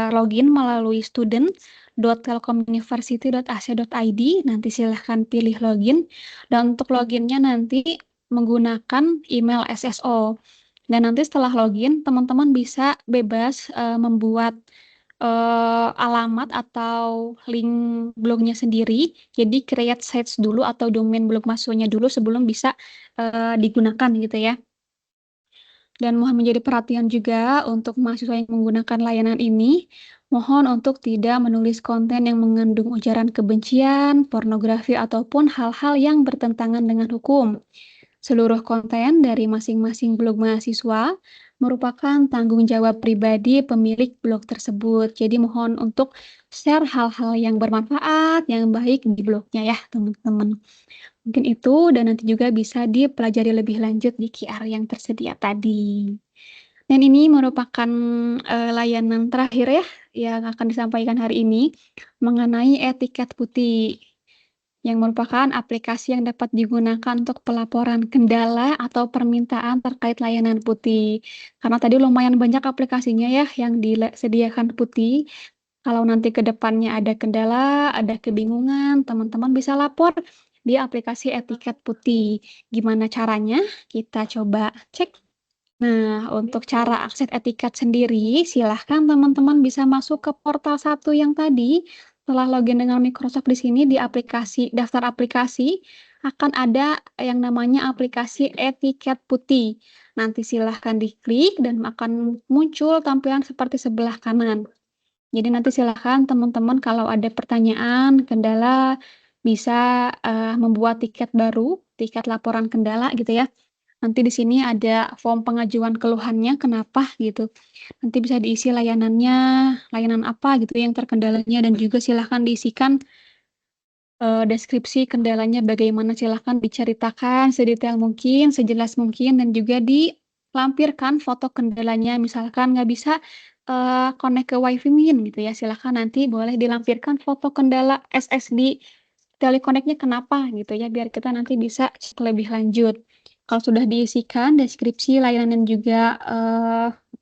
login melalui student.telkomuniversity.ac.id. Nanti silahkan pilih login, dan untuk loginnya nanti menggunakan email SSO. Dan nanti setelah login teman-teman bisa bebas membuat alamat atau link blognya sendiri. Jadi create sites dulu atau domain blog mahasiswanya dulu sebelum bisa digunakan gitu ya. Dan mohon menjadi perhatian juga untuk mahasiswa yang menggunakan layanan ini, mohon untuk tidak menulis konten yang mengandung ujaran kebencian, pornografi, ataupun hal-hal yang bertentangan dengan hukum. Seluruh konten dari masing-masing blog mahasiswa merupakan tanggung jawab pribadi pemilik blog tersebut. Jadi mohon untuk share hal-hal yang bermanfaat, yang baik di blognya ya teman-teman. Mungkin itu dan nanti juga bisa dipelajari lebih lanjut di QR yang tersedia tadi. Dan ini merupakan layanan terakhir ya yang akan disampaikan hari ini mengenai etiket putih yang merupakan aplikasi yang dapat digunakan untuk pelaporan kendala atau permintaan terkait layanan putih. Karena tadi lumayan banyak aplikasinya ya yang disediakan putih. Kalau nanti ke depannya ada kendala, ada kebingungan, teman-teman bisa lapor di aplikasi etiket putih. Gimana caranya? Kita coba cek. Nah, untuk cara akses etiket sendiri, silahkan teman-teman bisa masuk ke portal 1 yang tadi. Setelah login dengan Microsoft di sini di aplikasi, daftar aplikasi, akan ada yang namanya aplikasi etiket putih. Nanti silahkan diklik dan akan muncul tampilan seperti sebelah kanan. Jadi nanti silahkan teman-teman kalau ada pertanyaan, kendala, bisa membuat tiket baru, tiket laporan kendala gitu ya. Nanti di sini ada form pengajuan keluhannya, kenapa gitu. Nanti bisa diisi layanannya, layanan apa gitu yang terkendalanya, dan juga silahkan diisikan deskripsi kendalanya bagaimana, silahkan diceritakan sedetail mungkin, sejelas mungkin, dan juga dilampirkan foto kendalanya. Misalkan nggak bisa connect ke wifi min gitu ya, silahkan nanti boleh dilampirkan foto kendala SSD teleconnect-nya kenapa gitu ya, biar kita nanti bisa cek lebih lanjut. Kalau sudah diisikan deskripsi layanan dan juga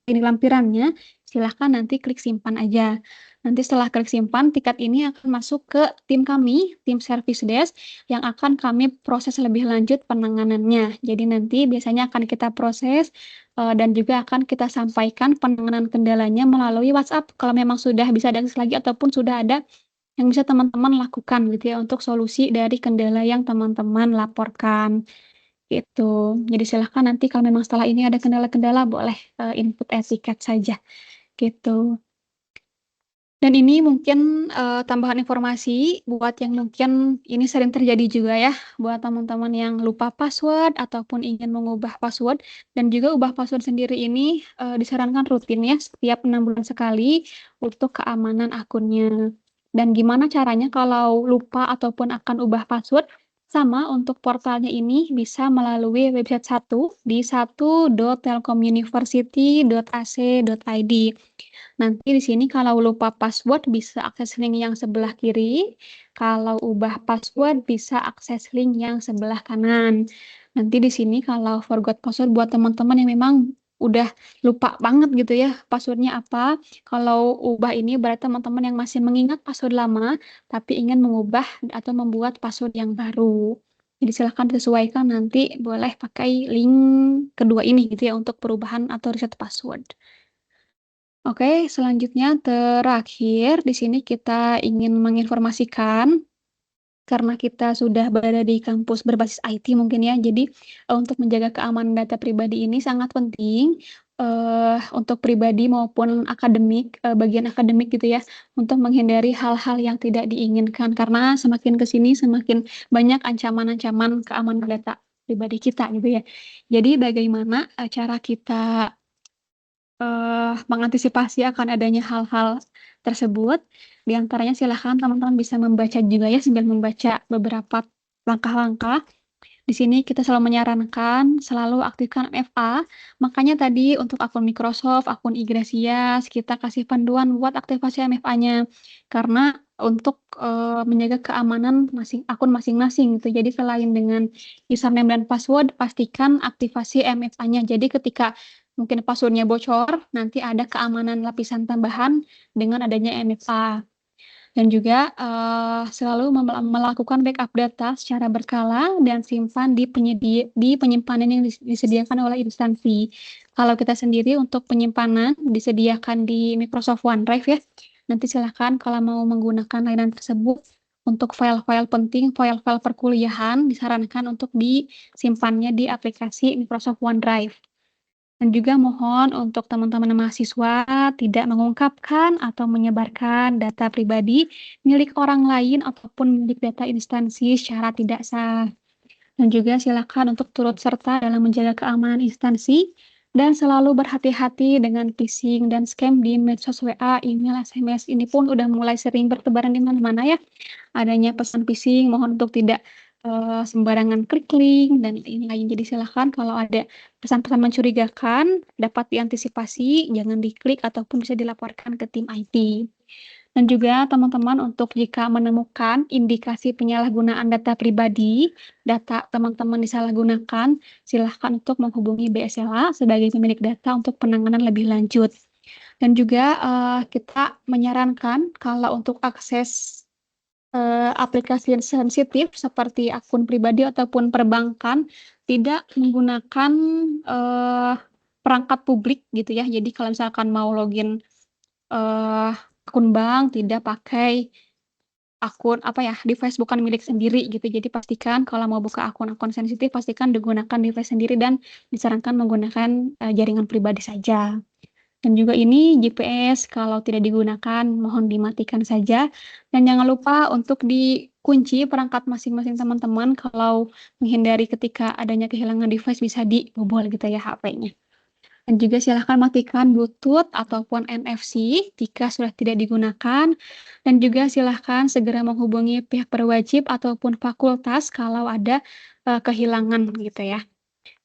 ini lampirannya, silahkan nanti klik simpan aja. Nanti setelah klik simpan, tiket ini akan masuk ke tim kami, tim service desk, yang akan kami proses lebih lanjut penanganannya. Jadi nanti biasanya akan kita proses dan juga akan kita sampaikan penanganan kendalanya melalui WhatsApp kalau memang sudah bisa diakses lagi ataupun sudah ada yang bisa teman-teman lakukan gitu ya untuk solusi dari kendala yang teman-teman laporkan gitu. Jadi silahkan nanti kalau memang setelah ini ada kendala-kendala boleh input etiket saja gitu. Dan ini mungkin tambahan informasi buat yang mungkin ini sering terjadi juga ya buat teman-teman yang lupa password ataupun ingin mengubah password, dan juga ubah password sendiri ini disarankan rutin ya setiap 6 bulan sekali untuk keamanan akunnya. Dan gimana caranya kalau lupa ataupun akan ubah password? Sama untuk portalnya ini bisa melalui website 1 di 1.telkomuniversity.ac.id. Nanti di sini kalau lupa password bisa akses link yang sebelah kiri, kalau ubah password bisa akses link yang sebelah kanan. Nanti di sini kalau forgot password buat teman-teman yang memang udah lupa banget gitu ya passwordnya apa. Kalau ubah ini berarti teman-teman yang masih mengingat password lama tapi ingin mengubah atau membuat password yang baru. Jadi silahkan disesuaikan, nanti boleh pakai link kedua ini gitu ya untuk perubahan atau reset password. Oke, selanjutnya terakhir di sini kita ingin menginformasikan karena kita sudah berada di kampus berbasis IT mungkin ya. Jadi untuk menjaga keamanan data pribadi ini sangat penting untuk pribadi maupun akademik, bagian akademik gitu ya, untuk menghindari hal-hal yang tidak diinginkan karena semakin ke sini semakin banyak ancaman-ancaman keamanan data pribadi kita gitu ya. Jadi bagaimana cara kita mengantisipasi akan adanya hal-hal tersebut. Di antaranya silahkan teman-teman bisa membaca juga ya sambil membaca beberapa langkah-langkah. Di sini kita selalu menyarankan selalu aktifkan MFA. Makanya tadi untuk akun Microsoft, akun Igresias, kita kasih panduan buat aktivasi MFA-nya. Karena untuk menjaga keamanan akun masing-masing gitu. Jadi selain dengan username dan password, pastikan aktivasi MFA-nya. Jadi ketika mungkin passwordnya bocor, nanti ada keamanan lapisan tambahan dengan adanya MFA. Dan juga selalu melakukan backup data secara berkala dan simpan di penyimpanan yang disediakan oleh instansi. Kalau kita sendiri untuk penyimpanan disediakan di Microsoft OneDrive ya. Nanti silahkan kalau mau menggunakan layanan tersebut untuk file-file penting, file-file perkuliahan disarankan untuk disimpannya di aplikasi Microsoft OneDrive. Dan juga mohon untuk teman-teman mahasiswa tidak mengungkapkan atau menyebarkan data pribadi milik orang lain ataupun milik data instansi secara tidak sah. Dan juga silakan untuk turut serta dalam menjaga keamanan instansi Dan selalu berhati-hati dengan phishing dan scam di medsos WA, email, SMS. Ini pun udah mulai sering bertebaran di mana-mana ya. Adanya pesan phishing, mohon untuk tidak sembarangan klik link dan lain-lain. Jadi silahkan kalau ada pesan-pesan mencurigakan dapat diantisipasi, jangan diklik ataupun bisa dilaporkan ke tim IT. Dan juga teman-teman untuk jika menemukan indikasi penyalahgunaan data pribadi, data teman-teman disalahgunakan, silahkan untuk menghubungi BSLA sebagai pemilik data untuk penanganan lebih lanjut. Dan juga kita menyarankan kalau untuk akses aplikasi yang sensitif seperti akun pribadi ataupun perbankan tidak menggunakan perangkat publik gitu ya. Jadi kalau misalkan mau login akun bank tidak pakai akun device bukan milik sendiri gitu. Jadi pastikan kalau mau buka akun-akun sensitif pastikan digunakan device sendiri dan disarankan menggunakan jaringan pribadi saja. Dan juga ini GPS kalau tidak digunakan mohon dimatikan saja. Dan jangan lupa untuk dikunci perangkat masing-masing teman-teman kalau menghindari ketika adanya kehilangan device bisa dibobol gitu ya HP-nya. Dan juga silahkan matikan Bluetooth ataupun NFC jika sudah tidak digunakan. Dan juga silahkan segera menghubungi pihak berwajib ataupun fakultas kalau ada kehilangan gitu ya.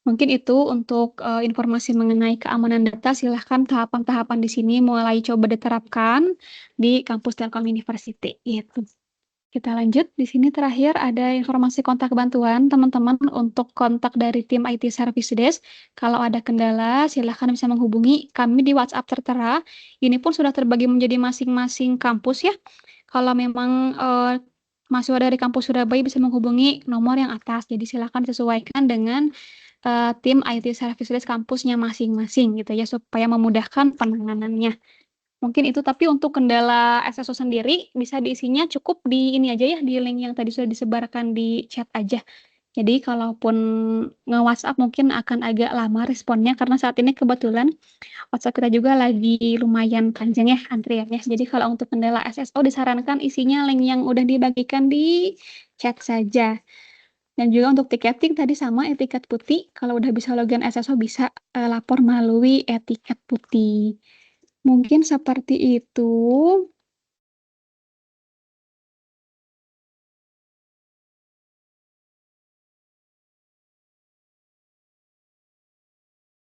Mungkin itu untuk informasi mengenai keamanan data. Silahkan tahapan-tahapan di sini mulai coba diterapkan di kampus Telkom University. Gitu. Kita lanjut. Di sini terakhir ada informasi kontak bantuan teman-teman untuk kontak dari tim IT Service Desk. Kalau ada kendala, silahkan bisa menghubungi kami di WhatsApp tertera. Ini pun sudah terbagi menjadi masing-masing kampus ya. Kalau memang mahasiswa dari kampus Surabaya bisa menghubungi nomor yang atas. Jadi silahkan sesuaikan dengan tim IT Service Desk kampusnya masing-masing gitu ya supaya memudahkan penanganannya. Mungkin itu, tapi untuk kendala SSO sendiri bisa diisinya cukup di ini aja ya, di link yang tadi sudah disebarkan di chat aja. Jadi kalaupun nge-WhatsApp mungkin akan agak lama responnya karena saat ini kebetulan WhatsApp kita juga lagi lumayan panjang ya antriannya. Jadi kalau untuk kendala SSO disarankan isinya link yang udah dibagikan di chat saja. Dan juga untuk tiketing tadi sama etiket putih. Kalau udah bisa login SSO bisa lapor melalui etiket putih. Mungkin seperti itu.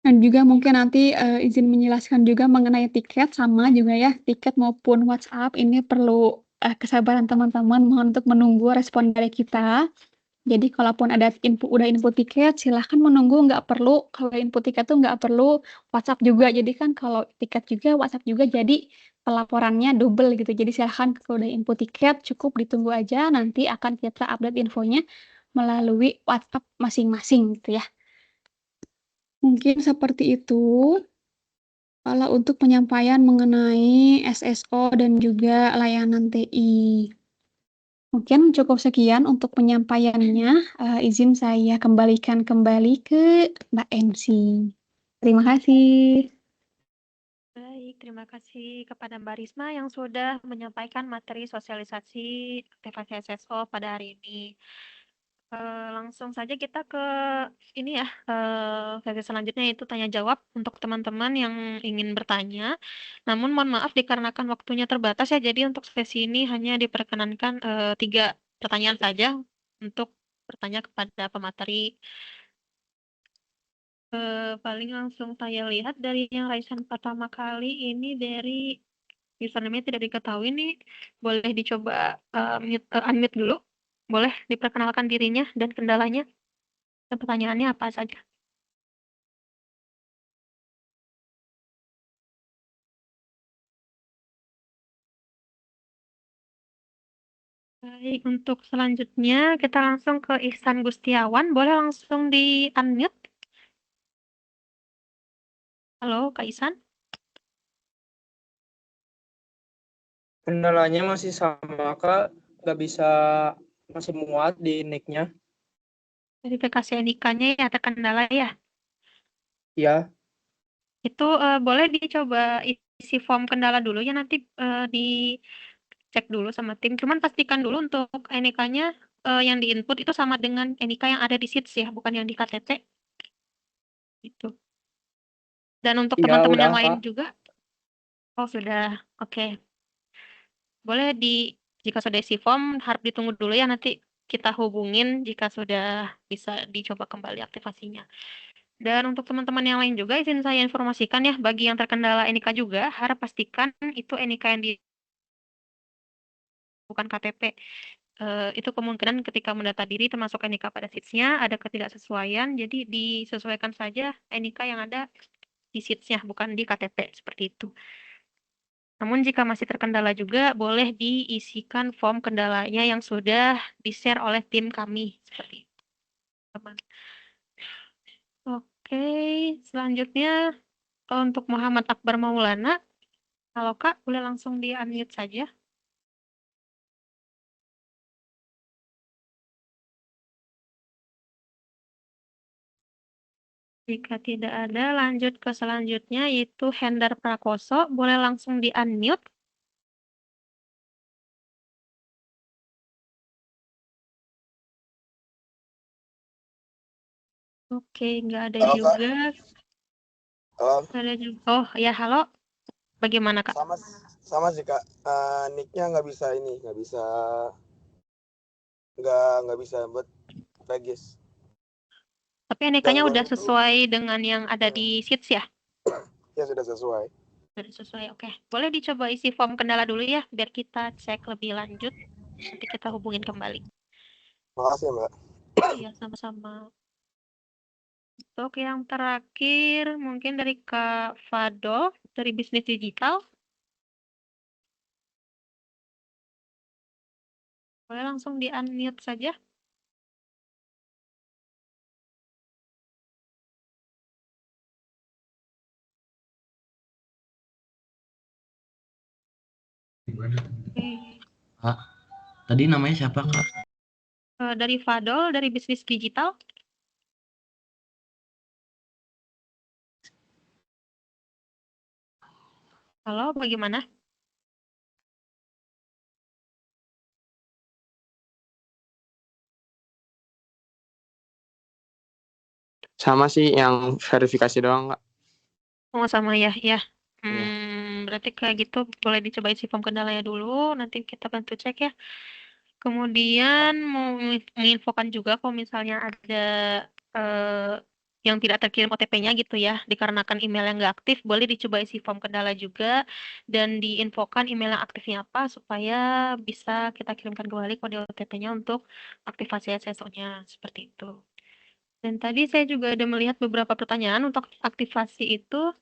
Dan juga mungkin nanti izin menjelaskan juga mengenai tiket sama juga ya. Tiket maupun WhatsApp ini perlu kesabaran teman-teman. Mohon untuk menunggu respon dari kita. Jadi kalaupun ada udah input tiket, silahkan menunggu, nggak perlu, kalau input tiket tuh nggak perlu WhatsApp juga. Jadi kan kalau tiket juga, WhatsApp juga, jadi pelaporannya double gitu. Jadi silahkan kalau udah input tiket, cukup ditunggu aja, nanti akan kita update infonya melalui WhatsApp masing-masing gitu ya. Mungkin seperti itu. Kalau untuk penyampaian mengenai SSO dan juga layanan TI. Mungkin cukup sekian untuk penyampaiannya. Izin saya kembalikan kembali ke Mbak MC. Terima kasih. Baik, terima kasih kepada Mbak Risma yang sudah menyampaikan materi sosialisasi aktivasi SSO pada hari ini. Langsung saja kita ke ini ya, sesi selanjutnya yaitu tanya jawab untuk teman-teman yang ingin bertanya. Namun mohon maaf dikarenakan waktunya terbatas ya, jadi untuk sesi ini hanya diperkenankan 3 pertanyaan saja untuk bertanya kepada pemateri. Paling langsung saya lihat dari yang raisan pertama kali ini dari username-nya tidak diketahui nih. Boleh dicoba unmute dulu. Boleh diperkenalkan dirinya dan kendalanya dan pertanyaannya apa saja. Baik, untuk selanjutnya kita langsung ke Ihsan Gustiawan. Boleh langsung di unmute. Halo, Kak Ihsan. Kendalanya masih sama, Kak. Nggak bisa, masih muat di nick-nya. Verifikasi NIK-nya ya ada kendala ya. Ya, Itu boleh dicoba isi form kendala dulu ya, nanti dicek dulu sama tim. Cuman pastikan dulu untuk NIK-nya yang diinput itu sama dengan NIK yang ada di SITS ya, bukan yang di KTP. Itu. Dan untuk Iya, teman-teman udah, yang lain Kak. juga, oh sudah, oke. Boleh jika sudah isi form, harap ditunggu dulu ya, nanti kita hubungin jika sudah bisa dicoba kembali aktivasinya. Dan untuk teman-teman yang lain juga, izin saya informasikan ya, bagi yang terkendala NIK juga, harap pastikan itu NIK yang bukan KTP. Itu kemungkinan ketika mendata diri termasuk NIK pada sheets-nya ada ketidaksesuaian, jadi disesuaikan saja NIK yang ada di sheets-nya, bukan di KTP, seperti itu. Namun jika masih terkendala juga, boleh diisikan form kendalanya yang sudah di-share oleh tim kami, seperti itu, teman. Oke, selanjutnya untuk Muhammad Akbar Maulana, halo Kak, boleh langsung di-unmute saja. Jika tidak ada, lanjut ke selanjutnya, yaitu Hendar Prakoso. Boleh langsung di-unmute. Oke, nggak ada Halo, Kak. juga. Halo. Nggak ada juga. Oh, ya halo. Bagaimana, Kak? Sama sih, Kak. Nick-nya nggak bisa buat regis. Tapi NIK-nya udah sesuai dengan yang ada di sheets ya? Ya, sudah sesuai. Sudah sesuai, oke. Boleh dicoba isi form kendala dulu ya, biar kita cek lebih lanjut. Nanti kita hubungin kembali. Makasih, Mbak. Iya, sama-sama. Untuk yang terakhir, mungkin dari Kak Fadol, dari Bisnis Digital. Boleh langsung di-unmute saja. Kak, tadi namanya siapa, Kak? Dari Fadol, dari Bisnis Digital. Halo, bagaimana? Sama sih yang verifikasi doang, Kak. Oh, sama ya, ya. Berarti kayak gitu boleh dicoba isi form kendalanya dulu, nanti kita bantu cek ya. Kemudian mau menginfokan juga kalau misalnya ada yang tidak terkirim OTP-nya gitu ya, dikarenakan email yang nggak aktif, boleh dicoba isi form kendala juga dan diinfokan email yang aktifnya apa supaya bisa kita kirimkan kembali kode OTP-nya untuk aktivasi SSO-nya, seperti itu. Dan tadi saya juga ada melihat beberapa pertanyaan untuk aktivasi itu.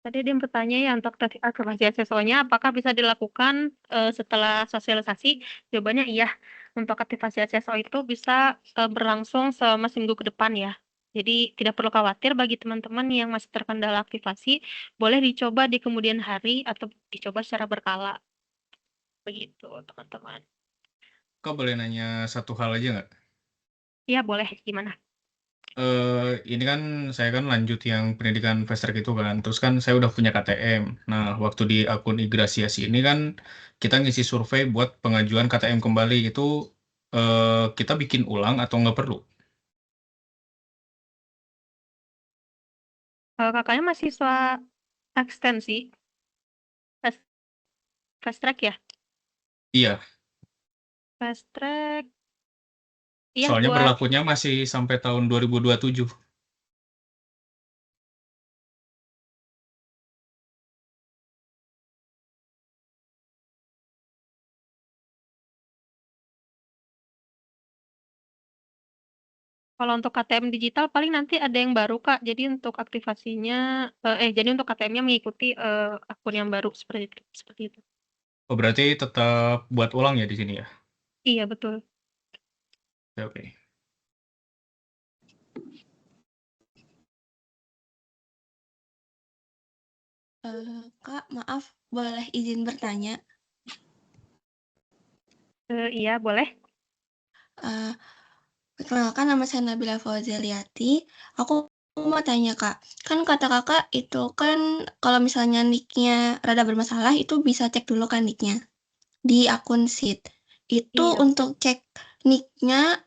Tadi ada yang bertanya ya untuk aktivasi SSO-nya apakah bisa dilakukan setelah sosialisasi? Jawabannya iya. Untuk aktivasi SSO itu bisa berlangsung selama seminggu ke depan ya. Jadi tidak perlu khawatir bagi teman-teman yang masih terkendala aktivasi, boleh dicoba di kemudian hari atau dicoba secara berkala. Begitu teman-teman. Kak boleh nanya satu hal aja nggak? Iya boleh, gimana? Ini kan saya kan lanjut yang pendidikan fast track itu kan, terus kan saya udah punya KTM. Nah, waktu di akun Igrasiasi ini kan kita ngisi survei buat pengajuan KTM kembali itu kita bikin ulang atau nggak perlu? Kakaknya mahasiswa ekstensi fast track ya? Iya, Fast track. Iya, soalnya buat berlakunya masih sampai tahun 2027. kalau untuk KTM digital paling nanti ada yang baru Kak. Jadi untuk aktivasinya jadi untuk KTM-nya mengikuti akun yang baru seperti itu. Seperti itu. Oh, berarti tetap buat ulang ya di sini ya? Iya, betul. Oke. Kak, maaf, boleh izin bertanya? Iya, boleh. Perkenalkan, nama saya Nabila Fauzeliati. Aku mau tanya, Kak. Kan kata Kakak itu kan kalau misalnya nick-nya rada bermasalah, itu bisa cek dulu kan nick-nya di akun sheet. Itu Iya. untuk cek nick-nya,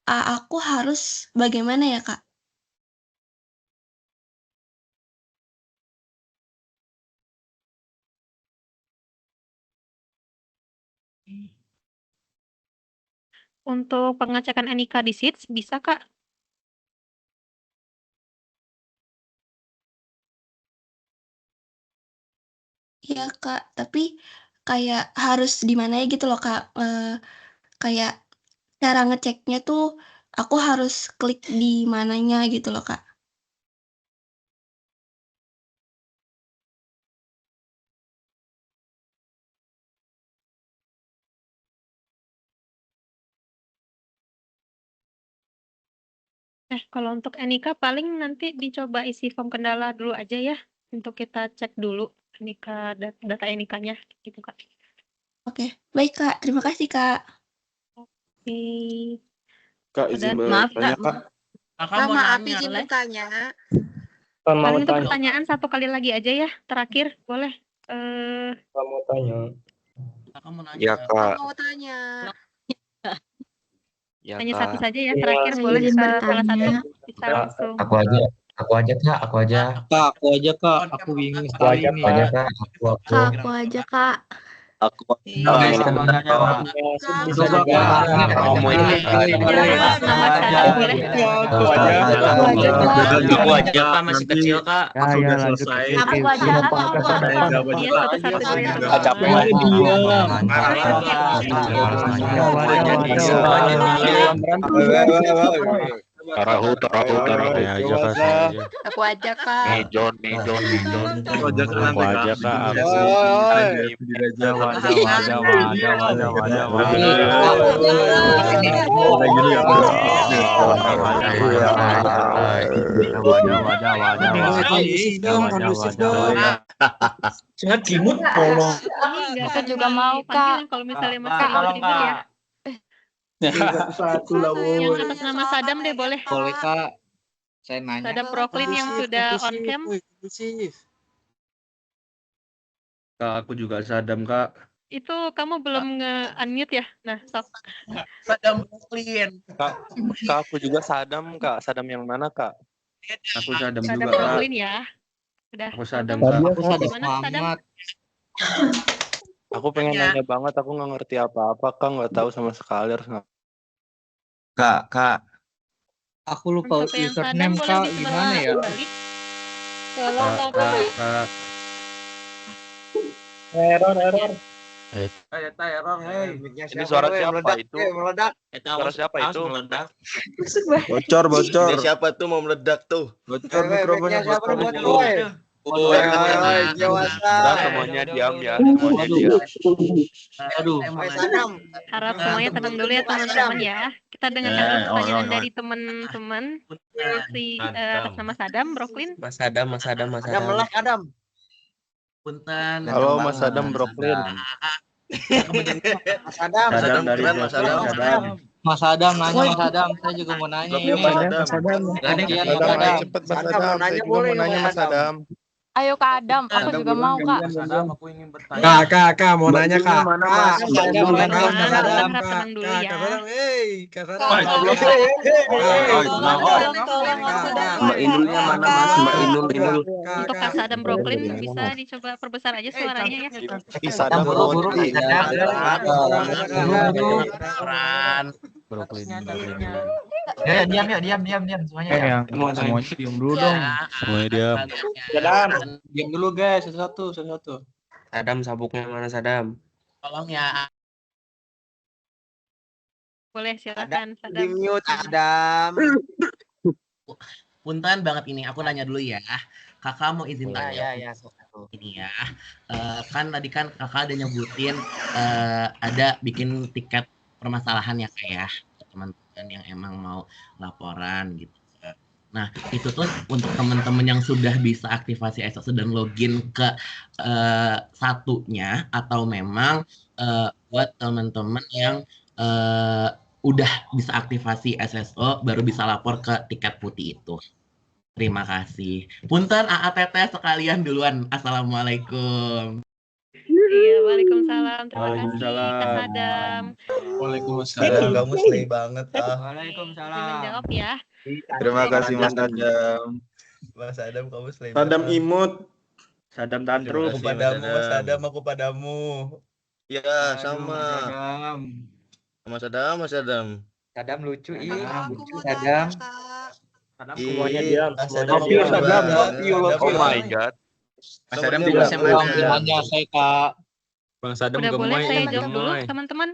aku harus bagaimana ya, Kak? Untuk pengecekan NIK di SIDS bisa, Kak? Iya, Kak, tapi kayak harus di mana gitu loh, Kak. Kayak cara ngeceknya tuh aku harus klik di mananya gitu loh, Kak. Kalau untuk NIK paling nanti dicoba isi form kendala dulu aja ya, untuk kita cek dulu NIK data NIK-nya gitu, Kak. Oke, baik, Kak. Terima kasih, Kak. Oke. Kak, izin Maaf, bertanya, Kak. Kak. Kak, maaf izin bertanya. Paling untuk pertanyaan satu kali lagi aja ya, terakhir boleh. Kamu tanya. Kakak mau nanya. Ya, Kak. Mau tanya. Ya, Tanya Kak. satu saja ya, terakhir boleh izin salah satu bertanya. bisa langsung. Aku aja, Kak, aku aja. Kak, aku aja, Kak. Aku bingung sekali ini. Aku aja, Kak. Kak, aku aja, Kak. Aku Guys, kita mau nanya, Kak. Coba, Kak. Kamu ini. Aku aja, Kak, masih kecil, Kak. Aku udah selesai. Aku aja, Tarahu ya aja, Kak. Aku aja, Kak. Mejon. Aku aja, Kak. Sangat kimut tolong. Aku juga mau, Kak. Kalau misalnya masih mau ribut ya. Satu lah, Yang atas nama Sadam deh boleh. Boleh, Kak. Saya nanya. Sadam Brooklyn yang sudah on cam. Kak, aku juga Sadam, Kak. Itu kamu belum nge-unmute ya? Nah, sok. Sadam Brooklyn. Kak, aku juga Sadam, Kak. Sadam yang mana, Kak? Aku Sadam Sadam juga, Kak. Brooklyn ya. Udah. Aku Sadam, Kamu Kak. Aku Sadam gimana, Sadam? Muhammad. Aku pengen Ya. nanya banget, aku nggak ngerti apa-apa, Kak. Nggak tahu sama sekali harus ngapain. Kak. Aku lupa Untuk yang username, Sadam Kak. boleh Gimana ya? kembali. Tolong, Kak. Error. Error, hei. Ini suara siapa itu? Meledak. Suara siapa itu? Bocor. Ini siapa tuh mau meledak tuh? Bocor mikrofonnya, bocor. Udah, semuanya diam ya. Semuanya diam. Aduh. Harap semuanya tenang dulu ya teman-teman ya. Kita dengarkan dulu pertanyaan dari teman-teman. Si atas nama Sadam Brooklyn. Mas Adam. Adam. Punten. Halo, Mas Adam Brooklyn. Sadam dari Brooklyn. Mas Adam nanya, Mas Adam. Saya juga mau nanya ini. Mas Adam. Cepet Mas Adam. Saya juga mau nanya Mas Adam. Ayo, Kak Adam. Aku juga mau, Kak. Mas Adam, aku ingin bertanya. Kak, mau nanya, Kak. Tenang dulu ya. Mbak Inulnya mana, Mas? Mbak Inul. Untuk Kak Sadam Brooklyn bisa dicoba perbesar aja suaranya ya. Sadam Brooklyn. Brooklyn. Ya, diam semuanya. Semuanya diam dulu dong. Semuanya diam. Sadam, diam dulu guys, satu. Sadam, sabuknya mana, Sadam? Tolong ya. Boleh silakan Sadam. Mute Adam. Punten banget ini. Aku nanya dulu ya. Kakak mau izin tanya. Ya. Ini ya. Kan tadi kan kakak ada nyebutin ada bikin tiket permasalahan ya kayak teman-teman yang emang mau laporan gitu. Nah, itu tuh untuk teman-teman yang sudah bisa aktivasi SSO dan login ke satunya atau memang buat teman-teman yang udah bisa aktivasi SSO baru bisa lapor ke tiket putih itu. Terima kasih. Punten AATT sekalian duluan. Assalamualaikum. Iya, waalaikumsalam. Terima kasih Kak Sadam. Waalaikumsalam. Kamu slay banget, Izin jawab ya. Terima kasih, Mas Adam. Mas Adam, kamu slay Sadam imut. Sadam tantrum. Aku padamu, Mas Sadam, aku padamu. Ya, sama. Mas Adam, Mas Adam. Sadam lucu, ih. Aku Lucu mau Sadam. tanya, Kak. Semuanya diam, Mas semuanya Adam diam. Sadam, Oh my god. Mas Adam Temennya tugas yang mana? Tanya saya Kak. Bang Sadam Udah boleh gemoy saya ini, jawab dulu, gemoy. teman-teman?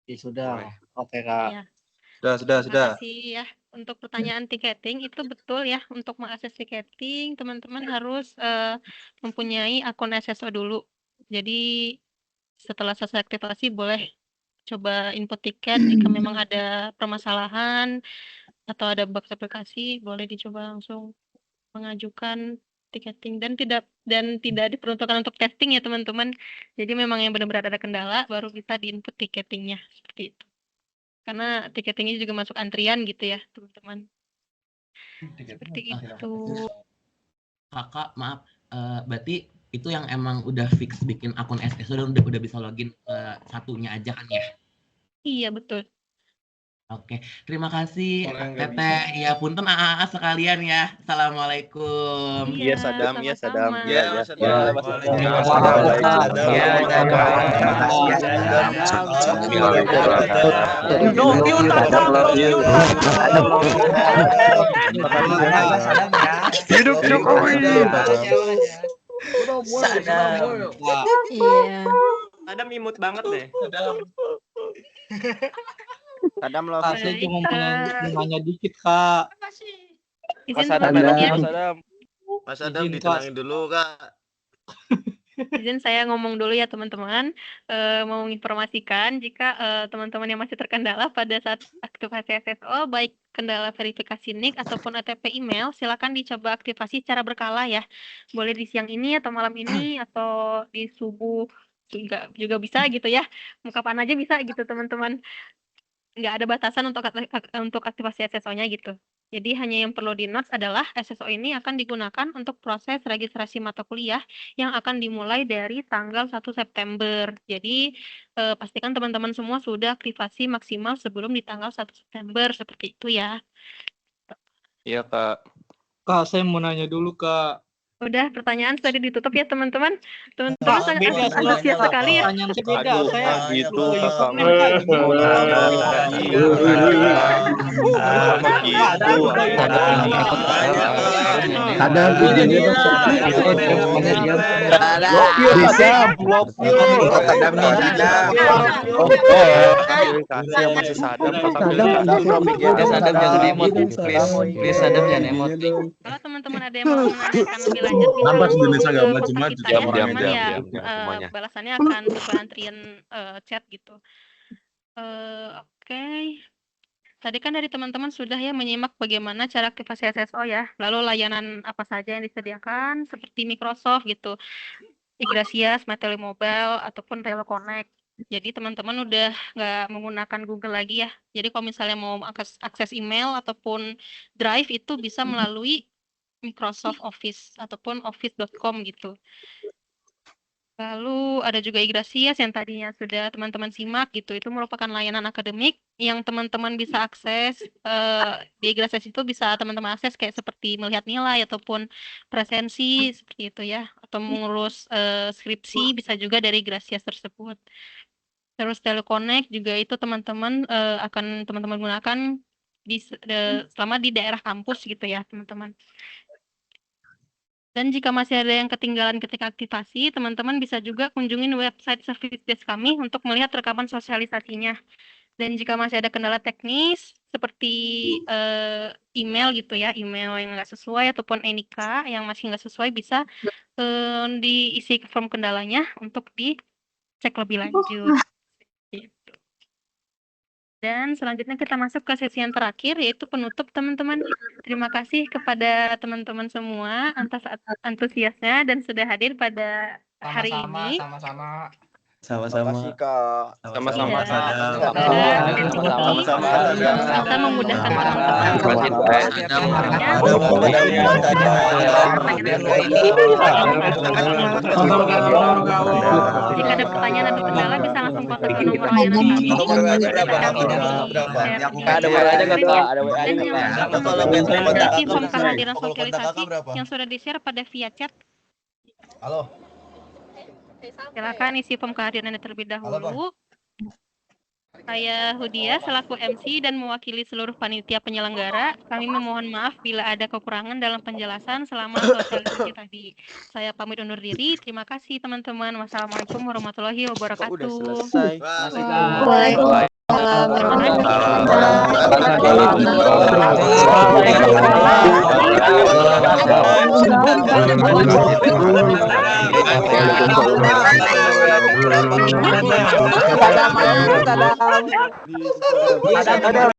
Ya, sudah. Oke Kak. Ya. Sudah. Terima kasih ya. Untuk pertanyaan tiketing itu betul ya. Untuk mengakses tiketing, teman-teman harus mempunyai akun SSO dulu. Jadi setelah selesai aktivasi boleh coba input tiket. Jika memang ada permasalahan atau ada bug aplikasi, boleh dicoba langsung mengajukan tiketing dan tidak diperuntukkan untuk testing ya teman-teman. Jadi memang yang benar-benar ada kendala baru bisa diinput tiketingnya seperti itu. Karena tiketingnya juga masuk antrian gitu ya teman-teman. Seperti itu. Kakak, maaf, berarti itu yang emang udah fix bikin akun SSO dan udah bisa login satunya aja kan ya? Iya betul. Oke, terima kasih Teteh. Ya punten AA sekalian ya. Assalamualaikum. Iya Sadam, ya Sadam. Ya, Mas Adam. Ya, Waalaikumsalam. Hidup Jokowi. Iya. Sadam imut banget deh. Sadam loh. Saya cuma nanya dikit Kak. Izin Sadam, teman-teman ya. Mas Adam ditenangin dulu Kak. Izin saya ngomong dulu ya teman-teman. Mau menginformasikan jika teman-teman yang masih terkendala pada saat aktivasi SSO, baik kendala verifikasi NIK ataupun OTP email, silakan dicoba aktivasi secara berkala ya. Boleh di siang ini atau malam ini atau di subuh juga bisa gitu ya. Kapan aja bisa gitu teman-teman. Nggak ada batasan untuk aktivasi SSO-nya gitu. Jadi hanya yang perlu di-notes adalah SSO ini akan digunakan untuk proses registrasi mata kuliah yang akan dimulai dari tanggal 1 September. Jadi pastikan teman-teman semua sudah aktivasi maksimal sebelum di tanggal 1 September seperti itu ya. Iya Kak. Kak, saya mau nanya dulu Kak. Udah, pertanyaan sudah ditutup ya teman-teman. Teman-teman sangat antusias sekali ya. Pertanyaan saya beda. Aduh, Saya gitu Yusuf Kakak. nih Kak. Sadam izinnya dong. Saya masih Sadam. Sadam jangan emot, please Sadam jangan emot. Kalau teman-teman ada yang mau menanyakan lebih lanjut, bisa Nampak Indonesia nggak ke maju-maju. kita ya, Diam, cuman diam, ya diam, semuanya. balasannya akan sesuai antrian chat gitu. Oke. Tadi kan dari teman-teman sudah ya menyimak bagaimana cara aktivasi SSO ya, lalu layanan apa saja yang disediakan seperti Microsoft gitu, Igrasias, Mateli Mobile ataupun Teleconnect. Jadi teman-teman udah nggak menggunakan Google lagi ya. Jadi kalau misalnya mau akses email ataupun Drive itu bisa melalui Microsoft Office ataupun office.com gitu. Lalu ada juga Igrasias yang tadinya sudah teman-teman simak gitu. Itu merupakan layanan akademik yang teman-teman bisa akses. Di Igrasias itu bisa teman-teman akses kayak seperti melihat nilai ataupun presensi seperti itu ya. Atau mengurus skripsi bisa juga dari Igrasias tersebut. Terus Teleconnect juga itu teman-teman akan teman-teman gunakan selama di daerah kampus gitu ya teman-teman. Dan jika masih ada yang ketinggalan ketika aktivasi, teman-teman bisa juga kunjungin website service desk kami untuk melihat rekaman sosialisasinya. Dan jika masih ada kendala teknis seperti email gitu ya, email yang nggak sesuai ataupun NIK yang masih nggak sesuai bisa diisi form kendalanya untuk dicek lebih lanjut. Gitu. Dan selanjutnya kita masuk ke sesi yang terakhir, yaitu penutup teman-teman. Terima kasih kepada teman-teman semua atas antusiasnya dan sudah hadir pada hari ini. Sama-sama. Sama-sama. Makasih Kak. Sama-sama. Sama-sama. Kita memudahkan jika ada pertanyaan atau kendala bisa langsung kontak ke nomor layanan kami. Ada WA-nya nggak Kak? Ada WA-nya nggak? Isi form kehadiran sosialisasi yang sudah di-share pada via chat. Halo. Silakan isi form kehadirannya terlebih dahulu. Saya Hudia selaku MC dan mewakili seluruh panitia penyelenggara. Kami memohon maaf bila ada kekurangan dalam penjelasan selama sosialisasi tadi. Saya pamit undur diri. Terima kasih teman-teman. Wassalamualaikum warahmatullahi wabarakatuh. Udah selesai. Waalaikumsalam.